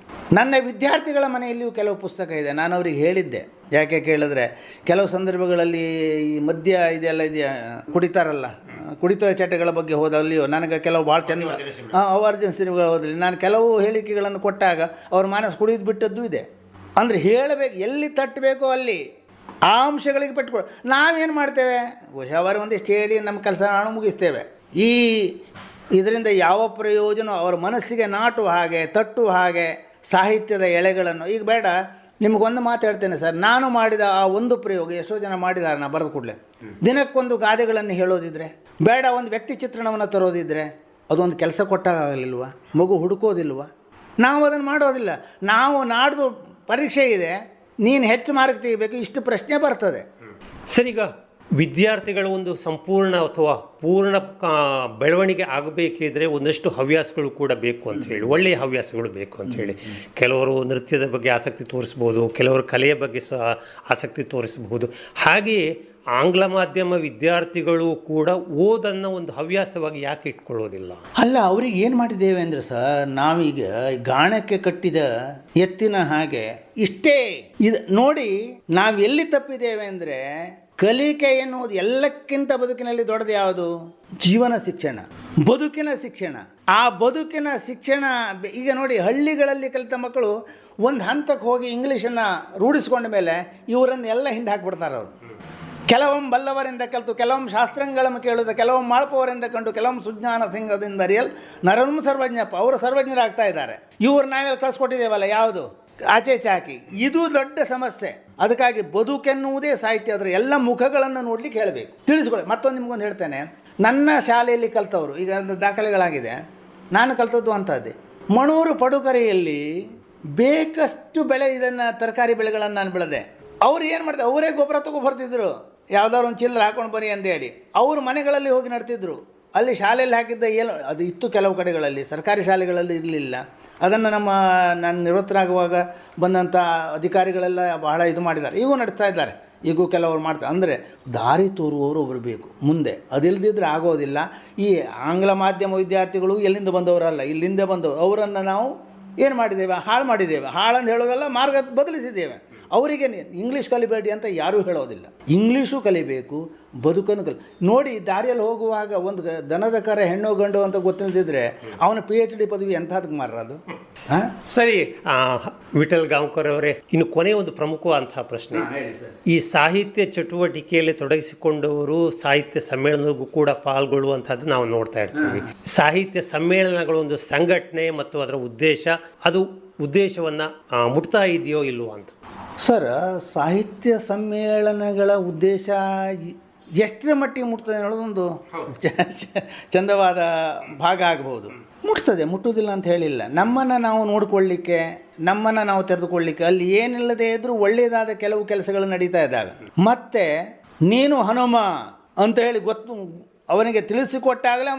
[SPEAKER 3] ನನ್ನ ವಿದ್ಯಾರ್ಥಿಗಳ ಮನೆಯಲ್ಲಿಯೂ ಕೆಲವು ಪುಸ್ತಕ ಇದೆ. ನಾನು ಅವ್ರಿಗೆ ಹೇಳಿದ್ದೆ, ಯಾಕೆ ಕೇಳಿದ್ರೆ ಕೆಲವು ಸಂದರ್ಭಗಳಲ್ಲಿ ಈ ಮದ್ಯ ಇದೆಲ್ಲ ಇದೆಯಾ ಕುಡಿತಾರಲ್ಲ, ಕುಡಿತ ಚಟಗಳ ಬಗ್ಗೆ ಹೋದಲ್ಲಿಯೋ ನನಗೆ ಕೆಲವು ಭಾಳ ಚೆಂದ ಅವಾರ್ಜಿನ ಸಿನಿಮಾಗಳು ಹೋದಲ್ಲಿ ನಾನು ಕೆಲವು ಹೇಳಿಕೆಗಳನ್ನು ಕೊಟ್ಟಾಗ ಅವ್ರ ಮನಸ್ಸು ಕುಡಿದು ಬಿಟ್ಟದ್ದು ಇದೆ. ಅಂದರೆ ಹೇಳಬೇಕು, ಎಲ್ಲಿ ತಟ್ಟಬೇಕೋ ಅಲ್ಲಿ ಆ ಅಂಶಗಳಿಗೆ ಪೆಟ್ಕೊಳ್ಳಿ. ನಾವೇನು ಮಾಡ್ತೇವೆ, ಹುಷಾರು ಒಂದಿಷ್ಟು ಹೇಳಿ ನಮ್ಮ ಕೆಲಸ ನಾವು ಮುಗಿಸ್ತೇವೆ. ಇದರಿಂದ ಯಾವ ಪ್ರಯೋಜನ ಅವರ ಮನಸ್ಸಿಗೆ ನಾಟುವ ಹಾಗೆ ತಟ್ಟುವ ಹಾಗೆ ಸಾಹಿತ್ಯದ ಎಳೆಗಳನ್ನು. ಈಗ ಬೇಡ, ನಿಮಗೊಂದು ಮಾತು ಹೇಳ್ತೇನೆ ಸರ್, ನಾನು ಮಾಡಿದ ಆ ಒಂದು ಪ್ರಯೋಗ ಎಷ್ಟೋ ಜನ ಮಾಡಿದ್ದಾರೆ, ನಾನು ಬರೆದು ಕೂಡಲೇ ದಿನಕ್ಕೊಂದು ಗಾದೆಗಳನ್ನು ಹೇಳೋದಿದ್ರೆ, ಬೇಡ ಒಂದು ವ್ಯಕ್ತಿ ಚಿತ್ರಣವನ್ನು ತರೋದಿದ್ದರೆ ಅದೊಂದು ಕೆಲಸ ಕೊಟ್ಟಾಗಲಿಲ್ವ, ಮಗು ಹುಡುಕೋದಿಲ್ವ? ನಾವು ಅದನ್ನು ಮಾಡೋದಿಲ್ಲ. ನಾವು ನಾಡ್ದು ಪರೀಕ್ಷೆ ಇದೆ, ನೀನು ಹೆಚ್ಚು ಮಾರ್ಕ್ ತೆಗಿಬೇಕು, ಇಷ್ಟು ಪ್ರಶ್ನೆ ಬರ್ತದೆ.
[SPEAKER 2] ಸರ್, ಈಗ ವಿದ್ಯಾರ್ಥಿಗಳ ಒಂದು ಸಂಪೂರ್ಣ ಅಥವಾ ಪೂರ್ಣ ಬೆಳವಣಿಗೆ ಆಗಬೇಕಿದ್ರೆ ಒಂದಷ್ಟು ಹವ್ಯಾಸಗಳು ಕೂಡ ಬೇಕು ಅಂತ ಹೇಳಿ, ಒಳ್ಳೆಯ ಹವ್ಯಾಸಗಳು ಬೇಕು ಅಂತ ಹೇಳಿ. ಕೆಲವರು ನೃತ್ಯದ ಬಗ್ಗೆ ಆಸಕ್ತಿ ತೋರಿಸ್ಬೋದು, ಕೆಲವರು ಕಲೆಯ ಬಗ್ಗೆ ಸಹ ಆಸಕ್ತಿ ತೋರಿಸಬಹುದು. ಹಾಗೆಯೇ ಆಂಗ್ಲ ಮಾಧ್ಯಮ ವಿದ್ಯಾರ್ಥಿಗಳು ಕೂಡ ಓದನ್ನು ಒಂದು ಹವ್ಯಾಸವಾಗಿ ಯಾಕೆ ಇಟ್ಕೊಳ್ಳೋದಿಲ್ಲ?
[SPEAKER 3] ಅಲ್ಲ, ಅವ್ರಿಗೆ ಏನು ಮಾಡಿದ್ದೇವೆ ಅಂದರೆ ಸರ್, ನಾವೀಗ ಗಾಣಕ್ಕೆ ಕಟ್ಟಿದ ಎತ್ತಿನ ಹಾಗೆ ಇಷ್ಟೇ. ಇದು ನೋಡಿ, ನಾವು ಎಲ್ಲಿ ತಪ್ಪಿದ್ದೇವೆ ಅಂದರೆ, ಕಲಿಕೆ ಎನ್ನುವುದು ಎಲ್ಲಕ್ಕಿಂತ ಬದುಕಿನಲ್ಲಿ ದೊಡ್ಡದು ಯಾವುದು? ಜೀವನ ಶಿಕ್ಷಣ, ಬದುಕಿನ ಶಿಕ್ಷಣ. ಆ ಬದುಕಿನ ಶಿಕ್ಷಣ ಈಗ ನೋಡಿ, ಹಳ್ಳಿಗಳಲ್ಲಿ ಕಲಿತ ಮಕ್ಕಳು ಒಂದು ಹಂತಕ್ಕೆ ಹೋಗಿ ಇಂಗ್ಲೀಷನ್ನು ರೂಢಿಸ್ಕೊಂಡ ಮೇಲೆ ಇವರನ್ನೆಲ್ಲ ಹಿಂದೆ ಹಾಕಿಬಿಡ್ತಾರೆ. ಅವರು ಕೆಲವೊಮ್ಮೆ ಬಲ್ಲವರಿಂದ ಕಲಿತು, ಕೆಲವೊಮ್ಮೆ ಶಾಸ್ತ್ರಗಳನ್ನು ಕೇಳಿದ, ಕೆಲವೊಮ್ಮೆ ಮಾಳ್ಪವರಿಂದ ಕಂಡು, ಕೆಲವೊಮ್ಮೆ ಸುಜ್ಞಾನ ಸಿಂಗದಿಂದ ಅರಿಯಲ್ ನರನು ಸರ್ವಜ್ಞಪ್ಪ, ಅವರು ಸರ್ವಜ್ಞರಾಗ್ತಾ ಇದ್ದಾರೆ. ಇವರು ನಾವೆಲ್ಲ ಕಳಿಸ್ಕೊಟ್ಟಿದ್ದೇವಲ್ಲ, ಯಾವುದು ಆಚೆ ಚಾಕಿ. ಇದು ದೊಡ್ಡ ಸಮಸ್ಯೆ. ಅದಕ್ಕಾಗಿ ಬದುಕೆನ್ನುವುದೇ ಸಾಹಿತ್ಯ, ಅದರ ಎಲ್ಲ ಮುಖಗಳನ್ನು ನೋಡ್ಲಿಕ್ಕೆ ಹೇಳಬೇಕು, ತಿಳಿಸ್ಕೊಳ್ಳಿ. ಮತ್ತೊಂದು ನಿಮಗೊಂದು ಹೇಳ್ತೇನೆ, ನನ್ನ ಶಾಲೆಯಲ್ಲಿ ಕಲಿತವರು ಈಗ ದಾಖಲೆಗಳಾಗಿದೆ, ನಾನು ಕಲಿತದ್ದು ಅಂಥದ್ದೇ. ಮಣೂರು ಪಡುಕರೆಯಲ್ಲಿ ಬೇಕಷ್ಟು ಬೆಳೆ, ಇದನ್ನು ತರಕಾರಿ ಬೆಳೆಗಳನ್ನು ನಾನು ಬೆಳೆದೆ. ಅವ್ರು ಏನು ಮಾಡ್ತಾರೆ, ಅವರೇ ಗೊಬ್ಬರ ಬರ್ತಿದ್ರು, ಯಾವುದಾದ್ರು ಒಂದು ಚಿಲ್ಲರೆ ಹಾಕೊಂಡು ಬನ್ನಿ ಅಂತೇಳಿ ಅವ್ರ ಮನೆಗಳಲ್ಲಿ ಹೋಗಿ ನಡ್ತಿದ್ರು. ಅಲ್ಲಿ ಶಾಲೆಯಲ್ಲಿ ಹಾಕಿದ್ದ ಏನು ಅದು ಇತ್ತು, ಕೆಲವು ಕಡೆಗಳಲ್ಲಿ ಸರ್ಕಾರಿ ಶಾಲೆಗಳಲ್ಲಿ ಇರಲಿಲ್ಲ. ಅದನ್ನು ನಾನು ನಿವೃತ್ತರಾಗುವಾಗ ಬಂದಂಥ ಅಧಿಕಾರಿಗಳೆಲ್ಲ ಬಹಳ ಇದು ಮಾಡಿದ್ದಾರೆ, ಈಗೂ ನಡೆಸ್ತಾ ಇದ್ದಾರೆ, ಈಗೂ ಕೆಲವರು ಮಾಡ್ತಾರೆ. ಅಂದರೆ ದಾರಿ ತೋರುವವರು ಒಬ್ಬರು ಬೇಕು ಮುಂದೆ, ಅದಿಲ್ಲದಿದ್ದರೆ ಆಗೋದಿಲ್ಲ. ಈ ಆಂಗ್ಲ ಮಾಧ್ಯಮ ವಿದ್ಯಾರ್ಥಿಗಳು ಎಲ್ಲಿಂದ ಬಂದವರಲ್ಲ, ಇಲ್ಲಿಂದ ಬಂದವರು. ಅವರನ್ನು ನಾವು ಏನು ಮಾಡಿದ್ದೇವೆ, ಹಾಳು ಮಾಡಿದ್ದೇವೆ. ಹಾಳಂದು ಹೇಳೋದಲ್ಲ, ಮಾರ್ಗ ಬದಲಿಸಿದ್ದೇವೆ. ಅವರಿಗೆ ಇಂಗ್ಲೀಷ್ ಕಲಿಬೇಡಿ ಅಂತ ಯಾರೂ ಹೇಳೋದಿಲ್ಲ. ಇಂಗ್ಲೀಷು ಕಲಿಬೇಕು, ಬದುಕನ್ನು ನೋಡಿ, ದಾರಿಯಲ್ಲಿ ಹೋಗುವಾಗ ಒಂದು ದನದ ಕರ ಹೆಣ್ಣು ಗಂಡು ಅಂತ ಗೊತ್ತಿಲ್ಲದಿದ್ದರೆ ಅವನ PhD ಪದವಿ ಎಂಥದಕ್ಕೆ ಮಾರೋದು?
[SPEAKER 2] ಸರಿ, ವಿಠಲ್ ಗಾಂವ್ಕರ್ ಅವರೇ, ಇನ್ನು ಕೊನೆಯ ಒಂದು ಪ್ರಮುಖವಾದಂತಹ ಪ್ರಶ್ನೆ. ಈ ಸಾಹಿತ್ಯ ಚಟುವಟಿಕೆಯಲ್ಲಿ ತೊಡಗಿಸಿಕೊಂಡವರು ಸಾಹಿತ್ಯ ಸಮ್ಮೇಳನಕ್ಕೂ ಕೂಡ ಪಾಲ್ಗೊಳ್ಳುವಂಥದ್ದು ನಾವು ನೋಡ್ತಾ ಇರ್ತೀವಿ. ಸಾಹಿತ್ಯ ಸಮ್ಮೇಳನಗಳ ಒಂದು ಸಂಘಟನೆ ಮತ್ತು ಅದರ ಉದ್ದೇಶವನ್ನು ಮುಟ್ತಾ ಇದೆಯೋ ಇಲ್ವೋ ಅಂತ?
[SPEAKER 3] ಸರ್, ಸಾಹಿತ್ಯ ಸಮ್ಮೇಳನಗಳ ಉದ್ದೇಶ ಎಷ್ಟರ ಮಟ್ಟಿಗೆ ಮುಟ್ತದೆ ಅನ್ನೋದೊಂದು ಚಂದವಾದ ಭಾಗ ಆಗ್ಬೋದು. ಮುಟ್ಟುವುದಿಲ್ಲ ಅಂತ ಹೇಳಿಲ್ಲ. ನಮ್ಮನ್ನು ನಾವು ನೋಡಿಕೊಳ್ಳಿಕ್ಕೆ, ನಮ್ಮನ್ನು ನಾವು ತೆರೆದುಕೊಳ್ಳಿಕ್ಕೆ ಅಲ್ಲಿ ಏನಿಲ್ಲದೆ ಇದ್ದರೂ ಒಳ್ಳೆಯದಾದ ಕೆಲವು ಕೆಲಸಗಳು ನಡೀತಾ ಇದ್ದಾವೆ. ಮತ್ತು ನೀನು ಹನುಮ ಅಂತ ಹೇಳಿ ಅವನಿಗೆ ತಿಳಿಸಿಕೊಟ್ಟಾಗಲೇ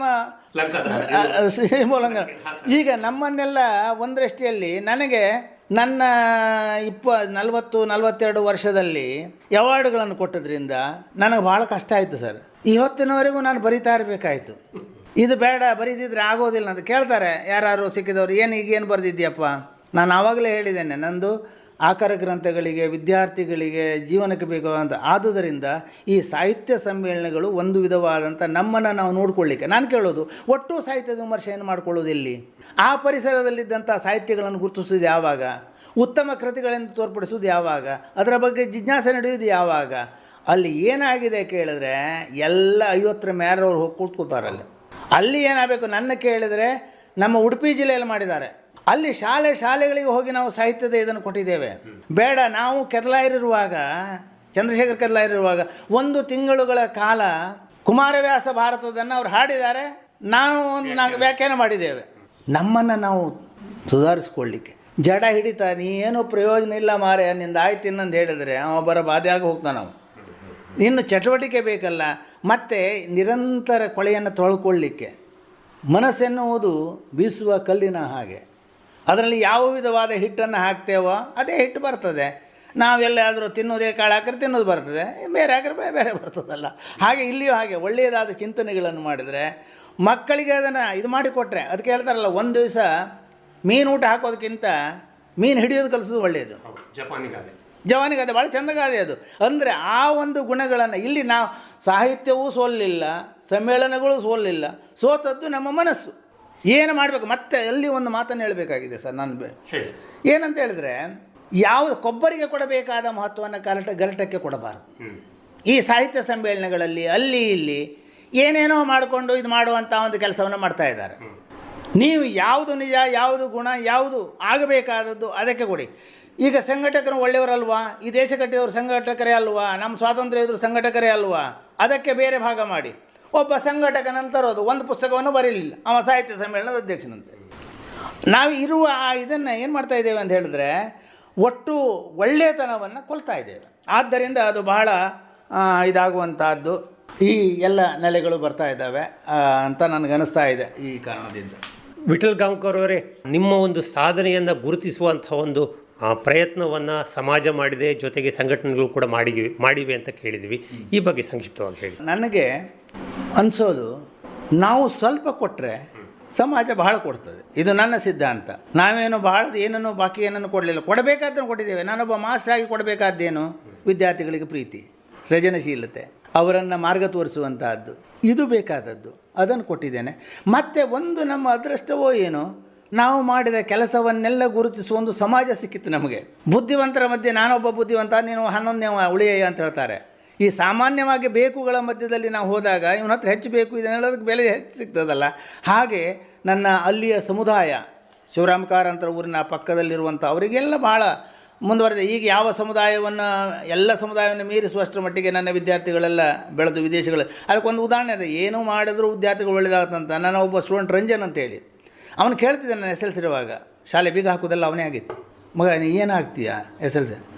[SPEAKER 3] ಈಗ ನಮ್ಮನ್ನೆಲ್ಲ ಒಂದರಷ್ಟಿಯಲ್ಲಿ ನನಗೆ ನನ್ನ 40-42 ವರ್ಷದಲ್ಲಿ ಅವಾರ್ಡ್ಗಳನ್ನು ಕೊಟ್ಟದ್ರಿಂದ ನನಗೆ ಭಾಳ ಕಷ್ಟ ಆಯಿತು ಸರ್. ಇವತ್ತಿನವರೆಗೂ ನಾನು ಬರಿತಾ ಇರಬೇಕಾಯಿತು. ಇದು ಬೇಡ, ಬರೀದಿದ್ರೆ ಆಗೋದಿಲ್ಲ ಅಂತ ಕೇಳ್ತಾರೆ ಯಾರು ಸಿಕ್ಕಿದವರು. ಈಗೇನು ಬರೆದಿದ್ಯಪ್ಪ? ನಾನು ಆವಾಗಲೇ ಹೇಳಿದ್ದೇನೆ, ನಂದು ಆಕರ ಗ್ರಂಥಗಳಿಗೆ, ವಿದ್ಯಾರ್ಥಿಗಳಿಗೆ, ಜೀವನಕ್ಕೆ ಬೇಕಾದಂಥ. ಆದುದರಿಂದ ಈ ಸಾಹಿತ್ಯ ಸಮ್ಮೇಳನಗಳು ಒಂದು ವಿಧವಾದಂಥ ನಮ್ಮನ್ನು ನಾವು ನೋಡಿಕೊಳ್ಳಿಕ್ಕೆ. ನಾನು ಕೇಳೋದು, ಒಟ್ಟು ಸಾಹಿತ್ಯದ ವಿಮರ್ಶೆಯನ್ನು ಮಾಡಿಕೊಳ್ಳೋದು ಎಲ್ಲಿ? ಆ ಪರಿಸರದಲ್ಲಿದ್ದಂಥ ಸಾಹಿತ್ಯಗಳನ್ನು ಗುರುತಿಸೋದು ಯಾವಾಗ? ಉತ್ತಮ ಕೃತಿಗಳನ್ನು ತೋರ್ಪಡಿಸೋದು ಯಾವಾಗ? ಅದರ ಬಗ್ಗೆ ಜಿಜ್ಞಾಸೆ ನಡೆಯೋದು ಯಾವಾಗ? ಅಲ್ಲಿ ಏನಾಗಿದೆ ಕೇಳಿದ್ರೆ ಎಲ್ಲ 50ರ ಮೇರವ್ರು ಹೋಗಿ ಕೂತ್ಕೋತಾರಲ್ಲಿ. ಅಲ್ಲಿ ಏನಾಗಬೇಕು ನನ್ನ ಕೇಳಿದರೆ, ನಮ್ಮ ಉಡುಪಿ ಜಿಲ್ಲೆಯಲ್ಲಿ ಮಾಡಿದ್ದಾರೆ, ಅಲ್ಲಿ ಶಾಲೆಗಳಿಗೆ ಹೋಗಿ ನಾವು ಸಾಹಿತ್ಯದ ಇದನ್ನು ಕೊಟ್ಟಿದ್ದೇವೆ. ಬೇಡ, ನಾವು ಕೆರಲಾಯಿರುವಾಗ ಚಂದ್ರಶೇಖರ್ ಕಲ್ಲಾಯರ್ ಇರುವಾಗ 1 ತಿಂಗಳುಗಳ ಕಾಲ ಕುಮಾರವ್ಯಾಸ ಭಾರತದನ್ನು ಅವ್ರು ಹಾಡಿದ್ದಾರೆ, ನಾವು ವ್ಯಾಖ್ಯಾನ ಮಾಡಿದ್ದೇವೆ. ನಮ್ಮನ್ನು ನಾವು ಸುಧಾರಿಸ್ಕೊಳ್ಳಿಕ್ಕೆ ಜಡ ಹಿಡಿತಾ ನೀ ಏನೂ ಪ್ರಯೋಜನ ಇಲ್ಲ ಮಾರೆ ನಿಂದ ಆಯ್ತು ಇನ್ನೊಂದು ಹೇಳಿದರೆ ಅವ ಬಾಧೆಯಾಗಿ ಹೋಗ್ತಾನೆ ನಾವು. ಇನ್ನು ಚಟುವಟಿಕೆ ಬೇಕಲ್ಲ, ಮತ್ತು ನಿರಂತರ ಕೊಳೆಯನ್ನು ತೊಳ್ಕೊಳ್ಳಿಕ್ಕೆ. ಮನಸ್ಸೆನ್ನುವುದು ಬೀಸುವ ಕಲ್ಲಿನ ಹಾಗೆ, ಅದರಲ್ಲಿ ಯಾವ ವಿಧವಾದ ಹಿಟ್ಟನ್ನು ಹಾಕ್ತೇವೋ ಅದೇ ಹಿಟ್ಟು ಬರ್ತದೆ. ನಾವೆಲ್ಲಾದರೂ ತಿನ್ನೋದೇ ಕಾಳು ಹಾಕಿದ್ರೆ ತಿನ್ನೋದು ಬರ್ತದೆ, ಬೇರೆ ಹಾಕಿದ್ರೆ ಬೇರೆ ಬರ್ತದಲ್ಲ. ಹಾಗೆ ಇಲ್ಲಿಯೂ ಹಾಗೆ ಒಳ್ಳೆಯದಾದ ಚಿಂತನೆಗಳನ್ನು ಮಾಡಿದರೆ ಮಕ್ಕಳಿಗೆ ಅದನ್ನು ಇದು ಮಾಡಿಕೊಟ್ರೆ, ಅದಕ್ಕೆ ಹೇಳ್ತಾರಲ್ಲ, ಒಂದು ದಿವಸ ಮೀನು ಊಟ ಹಾಕೋದಕ್ಕಿಂತ ಮೀನು ಹಿಡಿಯೋದು ಕಲಿಸೋದು ಒಳ್ಳೆಯದು. ಜವಾನಿಗೆ ಅದೇ ಭಾಳ ಚೆಂದಗಾದೆ ಅದು. ಅಂದರೆ ಆ ಒಂದು ಗುಣಗಳನ್ನು ಇಲ್ಲಿ ನಾವು ಸಾಹಿತ್ಯವೂ ಸೋಲಿಲ್ಲ, ಸಮ್ಮೇಳನಗಳು ಸೋಲಿಲ್ಲ, ಸೋತದ್ದು ನಮ್ಮ ಮನಸ್ಸು. ಏನು ಮಾಡಬೇಕು? ಮತ್ತೆ ಅಲ್ಲಿ ಒಂದು ಮಾತನ್ನು ಹೇಳಬೇಕಾಗಿದೆ ಸರ್ ನಾನು. ಏನಂತ ಹೇಳಿದ್ರೆ, ಯಾವುದು ಕೊಬ್ಬರಿಗೆ ಕೊಡಬೇಕಾದ ಮಹತ್ವವನ್ನು ಗರಟಕ್ಕೆ ಕೊಡಬಾರದು. ಈ ಸಾಹಿತ್ಯ ಸಮ್ಮೇಳನಗಳಲ್ಲಿ ಅಲ್ಲಿ ಇಲ್ಲಿ ಏನೇನೋ ಮಾಡಿಕೊಂಡು ಇದು ಮಾಡುವಂಥ ಒಂದು ಕೆಲಸವನ್ನು ಮಾಡ್ತಾ ಇದ್ದಾರೆ. ನೀವು ಯಾವುದು ನಿಜ, ಯಾವುದು ಗುಣ, ಯಾವುದು ಆಗಬೇಕಾದದ್ದು ಅದಕ್ಕೆ ಕೊಡಿ. ಈಗ ಸಂಘಟಕರು ಒಳ್ಳೆಯವರಲ್ವಾ? ಈ ದೇಶ ಕಟ್ಟಿದವರು ಸಂಘಟಕರೇ ಅಲ್ವಾ? ನಮ್ಮ ಸ್ವಾತಂತ್ರ್ಯ ಇದ್ದರು ಸಂಘಟಕರೇ ಅಲ್ವಾ? ಅದಕ್ಕೆ ಬೇರೆ ಭಾಗ ಮಾಡಿ ಒಬ್ಬ ಸಂಘಟಕನಂತರೋದು ಒಂದು ಪುಸ್ತಕವನ್ನು ಬರೀಲಿಲ್ಲ, ಅವ ಸಾಹಿತ್ಯ ಸಮ್ಮೇಳನದ ಅಧ್ಯಕ್ಷನಂತೆ. ನಾವು ಇರುವ ಇದನ್ನು ಏನು ಮಾಡ್ತಾ ಇದ್ದೇವೆ ಅಂತ ಹೇಳಿದ್ರೆ, ಒಟ್ಟು ಒಳ್ಳೆಯತನವನ್ನು ಕೊಲ್ತಾ ಇದ್ದೇವೆ. ಆದ್ದರಿಂದ ಅದು ಬಹಳ ಇದಾಗುವಂಥದ್ದು. ಈ ಎಲ್ಲ ನೆಲೆಗಳು ಬರ್ತಾ ಇದ್ದಾವೆ ಅಂತ ನನಗನ್ನಿಸ್ತಾ ಇದೆ ಈ ಕಾರಣದಿಂದ.
[SPEAKER 2] ವಿಠಲ್ ಗಾಂವ್ಕರ್ ಅವರೇ, ನಿಮ್ಮ ಒಂದು ಸಾಧನೆಯನ್ನು ಗುರುತಿಸುವಂಥ ಒಂದು ಪ್ರಯತ್ನವನ್ನು ಸಮಾಜ ಮಾಡಿದೆ, ಜೊತೆಗೆ ಸಂಘಟನೆಗಳು ಕೂಡ ಮಾಡಿವೆ ಅಂತ ಕೇಳಿದ್ವಿ. ಈ ಬಗ್ಗೆ ಸಂಕ್ಷಿಪ್ತವಾಗಿ ಹೇಳಿ.
[SPEAKER 3] ನನಗೆ ಅನಿಸೋದು, ನಾವು ಸ್ವಲ್ಪ ಕೊಟ್ಟರೆ ಸಮಾಜ ಬಹಳ ಕೊಡ್ತದೆ. ಇದು ನನ್ನ ಸಿದ್ಧಾಂತ. ನಾವೇನು ಬಹಳ ಏನನ್ನು ಬಾಕಿ ಏನನ್ನು ಕೊಡಲಿಲ್ಲ, ಕೊಡಬೇಕಾದ್ದನ್ನು ಕೊಟ್ಟಿದ್ದೇವೆ. ನಾನೊಬ್ಬ ಮಾಸ್ಟರ್ ಆಗಿ ಕೊಡಬೇಕಾದ್ದೇನು? ವಿದ್ಯಾರ್ಥಿಗಳಿಗೆ ಪ್ರೀತಿ, ಸೃಜನಶೀಲತೆ, ಅವರನ್ನು ಮಾರ್ಗ ತೋರಿಸುವಂತಹದ್ದು, ಇದು ಬೇಕಾದದ್ದು, ಅದನ್ನು ಕೊಟ್ಟಿದ್ದೇನೆ. ಮತ್ತು ಒಂದು ನಮ್ಮ ಅದೃಷ್ಟವೋ ಏನೋ, ನಾವು ಮಾಡಿದ ಕೆಲಸವನ್ನೆಲ್ಲ ಗುರುತಿಸುವ ಒಂದು ಸಮಾಜ ಸಿಕ್ಕಿತ್ತು ನಮಗೆ. ಬುದ್ಧಿವಂತರ ಮಧ್ಯೆ ನಾನೊಬ್ಬ ಬುದ್ಧಿವಂತ, ನೀನು 11ನೇ ಉಳಿಯ ಅಂತ ಹೇಳ್ತಾರೆ. ಈ ಸಾಮಾನ್ಯವಾಗಿ ಬೇಕುಗಳ ಮಧ್ಯದಲ್ಲಿ ನಾವು ಹೋದಾಗ ಇವನ ಹತ್ರ ಹೆಚ್ಚು ಬೇಕು ಇದನ್ನು ಹೇಳೋದಕ್ಕೆ ಬೆಲೆ ಹೆಚ್ಚು ಸಿಗ್ತದಲ್ಲ. ಹಾಗೆ ನನ್ನ ಅಲ್ಲಿಯ ಸಮುದಾಯ, ಶಿವರಾಮ ಕಾರಂತರ ಊರಿನ ಪಕ್ಕದಲ್ಲಿರುವಂಥ ಅವರಿಗೆಲ್ಲ ಭಾಳ ಮುಂದುವರೆದ. ಈಗ ಯಾವ ಎಲ್ಲ ಸಮುದಾಯವನ್ನು ಮೀರಿಸುವಷ್ಟರ ಮಟ್ಟಿಗೆ ನನ್ನ ವಿದ್ಯಾರ್ಥಿಗಳೆಲ್ಲ ಬೆಳೆದು ವಿದೇಶಗಳು. ಅದಕ್ಕೊಂದು ಉದಾಹರಣೆ ಇದೆ. ಏನೂ ಮಾಡಿದ್ರು ವಿದ್ಯಾರ್ಥಿಗಳು ಒಳ್ಳೆಯದಾಗುತ್ತಂತ. ನನ್ನ ಒಬ್ಬ ಸ್ಟೂಡೆಂಟ್ ರಂಜನ್ ಅಂತೇಳಿ, ಅವನು ಕೇಳ್ತಿದ್ದೆ ನಾನು SLC ಇರುವಾಗ, ಶಾಲೆ ಬೀಗ ಹಾಕೋದೆಲ್ಲ ಅವನೇ ಆಗಿತ್ತು. ಮಗ ನೀ ಏನು ಆಗ್ತೀಯಾ SLC?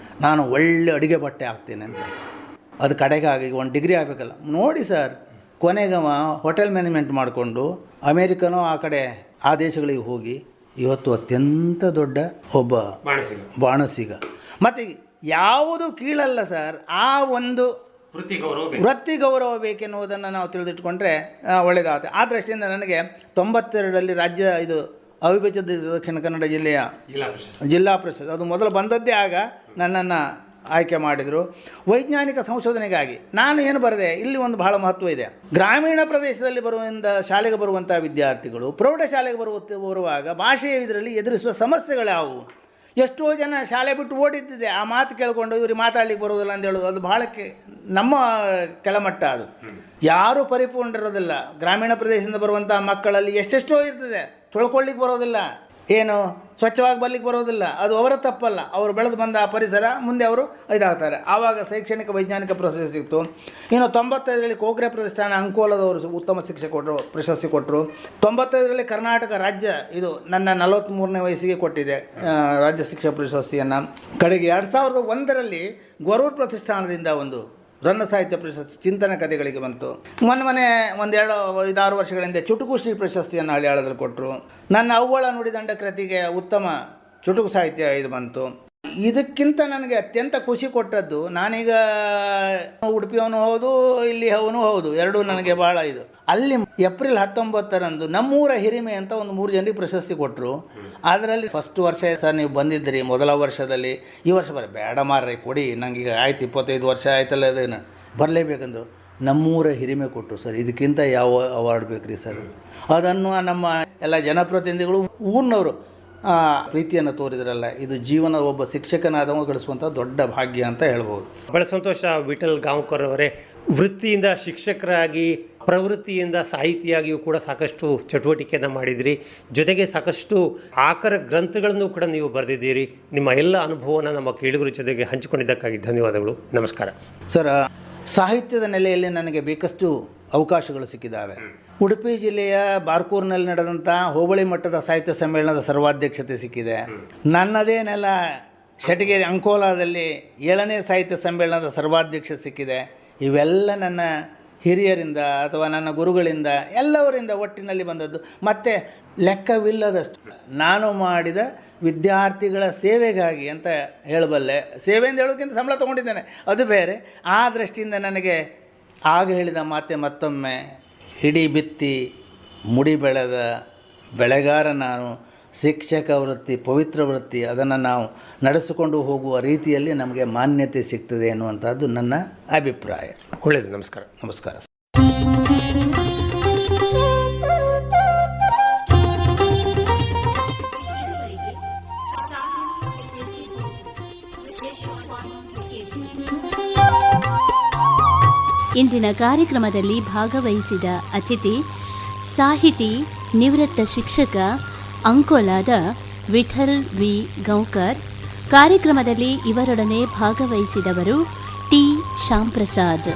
[SPEAKER 3] ನಾನು ಒಳ್ಳೆ ಅಡುಗೆ ಬಟ್ಟೆ ಹಾಕ್ತೇನೆ ಅಂತ. ಅದು ಕಡೆಗಾಗಿ ಒಂದು ಡಿಗ್ರಿ ಆಗಬೇಕಲ್ಲ. ನೋಡಿ ಸರ್, ಕೊನೆಗವ ಹೋಟೆಲ್ ಮ್ಯಾನೇಜ್ಮೆಂಟ್ ಮಾಡಿಕೊಂಡು ಅಮೇರಿಕನೋ ಆ ಕಡೆ ಆ ದೇಶಗಳಿಗೆ ಹೋಗಿ ಇವತ್ತು ಅತ್ಯಂತ ದೊಡ್ಡ ಒಬ್ಬ ಬಾಣಸಿಗ. ಮತ್ತು ಯಾವುದು ಕೀಳಲ್ಲ ಸರ್, ಆ ಒಂದು ವೃತ್ತಿ ಗೌರವ ಬೇಕೆನ್ನುವುದನ್ನು ನಾವು ತಿಳಿದಿಟ್ಕೊಂಡ್ರೆ ಒಳ್ಳೆಯದಾಗುತ್ತೆ. ಆ ದೃಷ್ಟಿಯಿಂದ ನನಗೆ 92ರಲ್ಲಿ ರಾಜ್ಯ ಇದು ಅವಿಭಜಿತ ದಕ್ಷಿಣ ಕನ್ನಡ ಜಿಲ್ಲೆಯ ಜಿಲ್ಲಾ ಪರಿಷತ್ ಅದು ಮೊದಲು ಬಂದದ್ದೇ. ಆಗ ನನ್ನನ್ನು ಆಯ್ಕೆ ಮಾಡಿದರು ವೈಜ್ಞಾನಿಕ ಸಂಶೋಧನೆಗಾಗಿ. ನಾನು ಏನು ಬರೆದೆ, ಇಲ್ಲಿ ಒಂದು ಬಹಳ ಮಹತ್ವ ಇದೆ. ಗ್ರಾಮೀಣ ಪ್ರದೇಶದಲ್ಲಿ ಶಾಲೆಗೆ ಬರುವಂಥ ವಿದ್ಯಾರ್ಥಿಗಳು ಪ್ರೌಢಶಾಲೆಗೆ ಬರುವಾಗ ಭಾಷೆಯ ಇದರಲ್ಲಿ ಎದುರಿಸುವ ಸಮಸ್ಯೆಗಳ್ಯಾವುವು? ಎಷ್ಟೋ ಜನ ಶಾಲೆ ಬಿಟ್ಟು ಓಡಿದ್ದಿದೆ. ಆ ಮಾತು ಕೇಳಿಕೊಂಡು ಇವ್ರಿಗೆ ಮಾತಾಡ್ಲಿಕ್ಕೆ ಬರೋದಿಲ್ಲ ಅಂತ ಹೇಳೋದು, ಅದು ಭಾಳ ನಮ್ಮ ಕೆಳಮಟ್ಟ. ಅದು ಯಾರೂ ಪರಿಪೂರ್ಣರಿರೋದಿಲ್ಲ. ಗ್ರಾಮೀಣ ಪ್ರದೇಶದಿಂದ ಬರುವಂಥ ಮಕ್ಕಳಲ್ಲಿ ಎಷ್ಟೆಷ್ಟೋ ಇರ್ತದೆ, ತೊಳ್ಕೊಳ್ಳಿಕ್ಕೆ ಬರೋದಿಲ್ಲ, ಏನು ಸ್ವಚ್ಛವಾಗಿ ಬರ್ಲಿಕ್ಕೆ ಬರೋದಿಲ್ಲ. ಅದು ಅವರ ತಪ್ಪಲ್ಲ, ಅವರು ಬೆಳೆದು ಬಂದ ಆ ಪರಿಸರ, ಮುಂದೆ ಅವರು ಇದಾಗ್ತಾರೆ. ಆವಾಗ ಶೈಕ್ಷಣಿಕ ವೈಜ್ಞಾನಿಕ ಪ್ರಶಸ್ತಿ ಸಿಕ್ತು. ಇನ್ನು 95ರಲ್ಲಿ ಕೋಗ್ರೆ ಪ್ರತಿಷ್ಠಾನ ಅಂಕೋಲದವರು ಉತ್ತಮ ಶಿಕ್ಷೆ ಪ್ರಶಸ್ತಿ ಕೊಟ್ಟರು. 95ರಲ್ಲಿ ಕರ್ನಾಟಕ ರಾಜ್ಯ ಇದು ನನ್ನ 43ನೇ ವಯಸ್ಸಿಗೆ ಕೊಟ್ಟಿದೆ ರಾಜ್ಯ ಶಿಕ್ಷಕ ಪ್ರಶಸ್ತಿಯನ್ನು. ಕಡೆಗೆ 2001ರಲ್ಲಿ ಗೊರೂರು ಪ್ರತಿಷ್ಠಾನದಿಂದ ಒಂದು ರನ್ನ ಸಾಹಿತ್ಯ ಪ್ರಶಸ್ತಿ ಚಿಂತನ ಕಥೆಗಳಿಗೆ ಬಂತು. ಮೊನ್ನೆ 1-2-5-6 ವರ್ಷಗಳಿಂದ ಚುಟುಕು ಶ್ರೀ ಪ್ರಶಸ್ತಿಯನ್ನು ಹಳ್ಯಾಳದಲ್ಲಿ ಕೊಟ್ಟರು. ನನ್ನ ಅವ್ವಳ ನುಡಿದಂಡ ಕೃತಿಗೆ ಉತ್ತಮ ಚುಟುಕು ಸಾಹಿತ್ಯ ಇದು ಬಂತು. ಇದಕ್ಕಿಂತ ನನಗೆ ಅತ್ಯಂತ ಖುಷಿ ಕೊಟ್ಟದ್ದು, ನಾನೀಗ ಉಡುಪಿಯವನು ಹೌದು, ಇಲ್ಲಿ ಅವನು ಹೌದು, ಎರಡೂ ನನಗೆ ಭಾಳ ಇದು. ಅಲ್ಲಿ ಏಪ್ರಿಲ್ 19ರಂದು ನಮ್ಮೂರ ಹಿರಿಮೆ ಅಂತ ಒಂದು 3 ಜನರಿಗೆ ಪ್ರಶಸ್ತಿ ಕೊಟ್ಟರು. ಅದರಲ್ಲಿ ಫಸ್ಟ್ ವರ್ಷ ಸರ್ ನೀವು ಬಂದಿದ್ದಿರಿ, ಮೊದಲ ವರ್ಷದಲ್ಲಿ. ಈ ವರ್ಷ ಬೇಡ ಮಾರ್ರೆ ಕೊಡಿ, ನನಗೀಗ ಆಯ್ತು 25 ವರ್ಷ ಆಯ್ತಲ್ಲ, ಅದನ್ನು ಬರಲೇಬೇಕಂದ್ರು. ನಮ್ಮೂರ ಹಿರಿಮೆ ಕೊಟ್ಟರು ಸರ್. ಇದಕ್ಕಿಂತ ಯಾವ ಅವಾರ್ಡ್ ಬೇಕ್ರಿ ಸರ್? ಅದನ್ನು ನಮ್ಮ ಎಲ್ಲ ಜನಪ್ರತಿನಿಧಿಗಳು ಊರಿನವರು ಪ್ರೀತಿಯನ್ನು ತೋರಿದ್ರಲ್ಲ, ಇದು ಜೀವನ ಒಬ್ಬ ಶಿಕ್ಷಕನಾದವ ಗಳಿಸುವಂಥ ದೊಡ್ಡ ಭಾಗ್ಯ ಅಂತ ಹೇಳ್ಬೋದು.
[SPEAKER 2] ಬಹಳ ಸಂತೋಷ ವಿಠಲ್ ಗಾಂವ್ಕರ್ ಅವರೇ. ವೃತ್ತಿಯಿಂದ ಶಿಕ್ಷಕರಾಗಿ ಪ್ರವೃತ್ತಿಯಿಂದ ಸಾಹಿತಿಯಾಗಿಯೂ ಕೂಡ ಸಾಕಷ್ಟು ಚಟುವಟಿಕೆಯನ್ನು ಮಾಡಿದಿರಿ. ಜೊತೆಗೆ ಸಾಕಷ್ಟು ಆಕರ ಗ್ರಂಥಗಳನ್ನು ಕೂಡ ನೀವು ಬರೆದಿದ್ದೀರಿ. ನಿಮ್ಮ ಎಲ್ಲ ಅನುಭವವನ್ನು ನಮ್ಮ ಕೇಳುಗರ ಜೊತೆಗೆ ಹಂಚಿಕೊಂಡಿದ್ದಕ್ಕಾಗಿ ಧನ್ಯವಾದಗಳು. ನಮಸ್ಕಾರ
[SPEAKER 3] ಸರ್. ಸಾಹಿತ್ಯದ ನೆಲೆಯಲ್ಲಿ ನನಗೆ ಬೇಕಷ್ಟು ಅವಕಾಶಗಳು ಸಿಕ್ಕಿದ್ದಾವೆ. ಉಡುಪಿ ಜಿಲ್ಲೆಯ ಬಾರ್ಕೂರಿನಲ್ಲಿ ನಡೆದಂಥ ಹೋಬಳಿ ಮಟ್ಟದ ಸಾಹಿತ್ಯ ಸಮ್ಮೇಳನದ ಸರ್ವಾಧ್ಯಕ್ಷತೆ ಸಿಕ್ಕಿದೆ. ನನ್ನದೇ ನೆಲ ಶೆಟಗೇರಿ ಅಂಕೋಲಾದಲ್ಲಿ 7ನೇ ಸಾಹಿತ್ಯ ಸಮ್ಮೇಳನದ ಸರ್ವಾಧ್ಯಕ್ಷ ಸಿಕ್ಕಿದೆ. ಇವೆಲ್ಲ ನನ್ನ ಹಿರಿಯರಿಂದ ಅಥವಾ ನನ್ನ ಗುರುಗಳಿಂದ ಎಲ್ಲವರಿಂದ ಒಟ್ಟಿನಲ್ಲಿ ಬಂದದ್ದು. ಮತ್ತು ಲೆಕ್ಕವಿಲ್ಲದಷ್ಟು ನಾನು ಮಾಡಿದ ವಿದ್ಯಾರ್ಥಿಗಳ ಸೇವೆಗಾಗಿ ಅಂತ ಹೇಳಬಲ್ಲೆ. ಸೇವೆ ಅಂತ ಹೇಳೋಕ್ಕಿಂತ ಸಂಬಳ ತೊಗೊಂಡಿದ್ದೇನೆ, ಅದು ಬೇರೆ. ಆ ದೃಷ್ಟಿಯಿಂದ ನನಗೆ ಆಗ ಹೇಳಿದ ಮಾತೆ ಮತ್ತೊಮ್ಮೆ, ಹಿಡಿ ಬಿತ್ತಿ ಮುಡಿ ಬೆಳೆದ ಬೆಳೆಗಾರ ನಾನು, ಶಿಕ್ಷಕ ವೃತ್ತಿ ಪವಿತ್ರ ವೃತ್ತಿ, ಅದನ್ನು ನಾವು ನಡೆಸಿಕೊಂಡು ಹೋಗುವ ರೀತಿಯಲ್ಲಿ ನಮಗೆ ಮಾನ್ಯತೆ ಸಿಗ್ತದೆ ಎನ್ನುವಂಥದ್ದು ನನ್ನ ಅಭಿಪ್ರಾಯ.
[SPEAKER 2] ಒಳ್ಳೆಯದು. ನಮಸ್ಕಾರ.
[SPEAKER 3] ನಮಸ್ಕಾರ.
[SPEAKER 1] ಇಂದಿನ ಕಾರ್ಯಕ್ರಮದಲ್ಲಿ ಭಾಗವಹಿಸಿದ ಅತಿಥಿ ಸಾಹಿತಿ, ನಿವೃತ್ತ ಶಿಕ್ಷಕ, ಅಂಕೋಲಾದ ವಿಠಲ್ ವಿ ಗೌಕರ್. ಕಾರ್ಯಕ್ರಮದಲ್ಲಿ ಇವರೊಡನೆ ಭಾಗವಹಿಸಿದವರು ಟಿ ಶ್ಯಾಮ್ ಪ್ರಸಾದ್.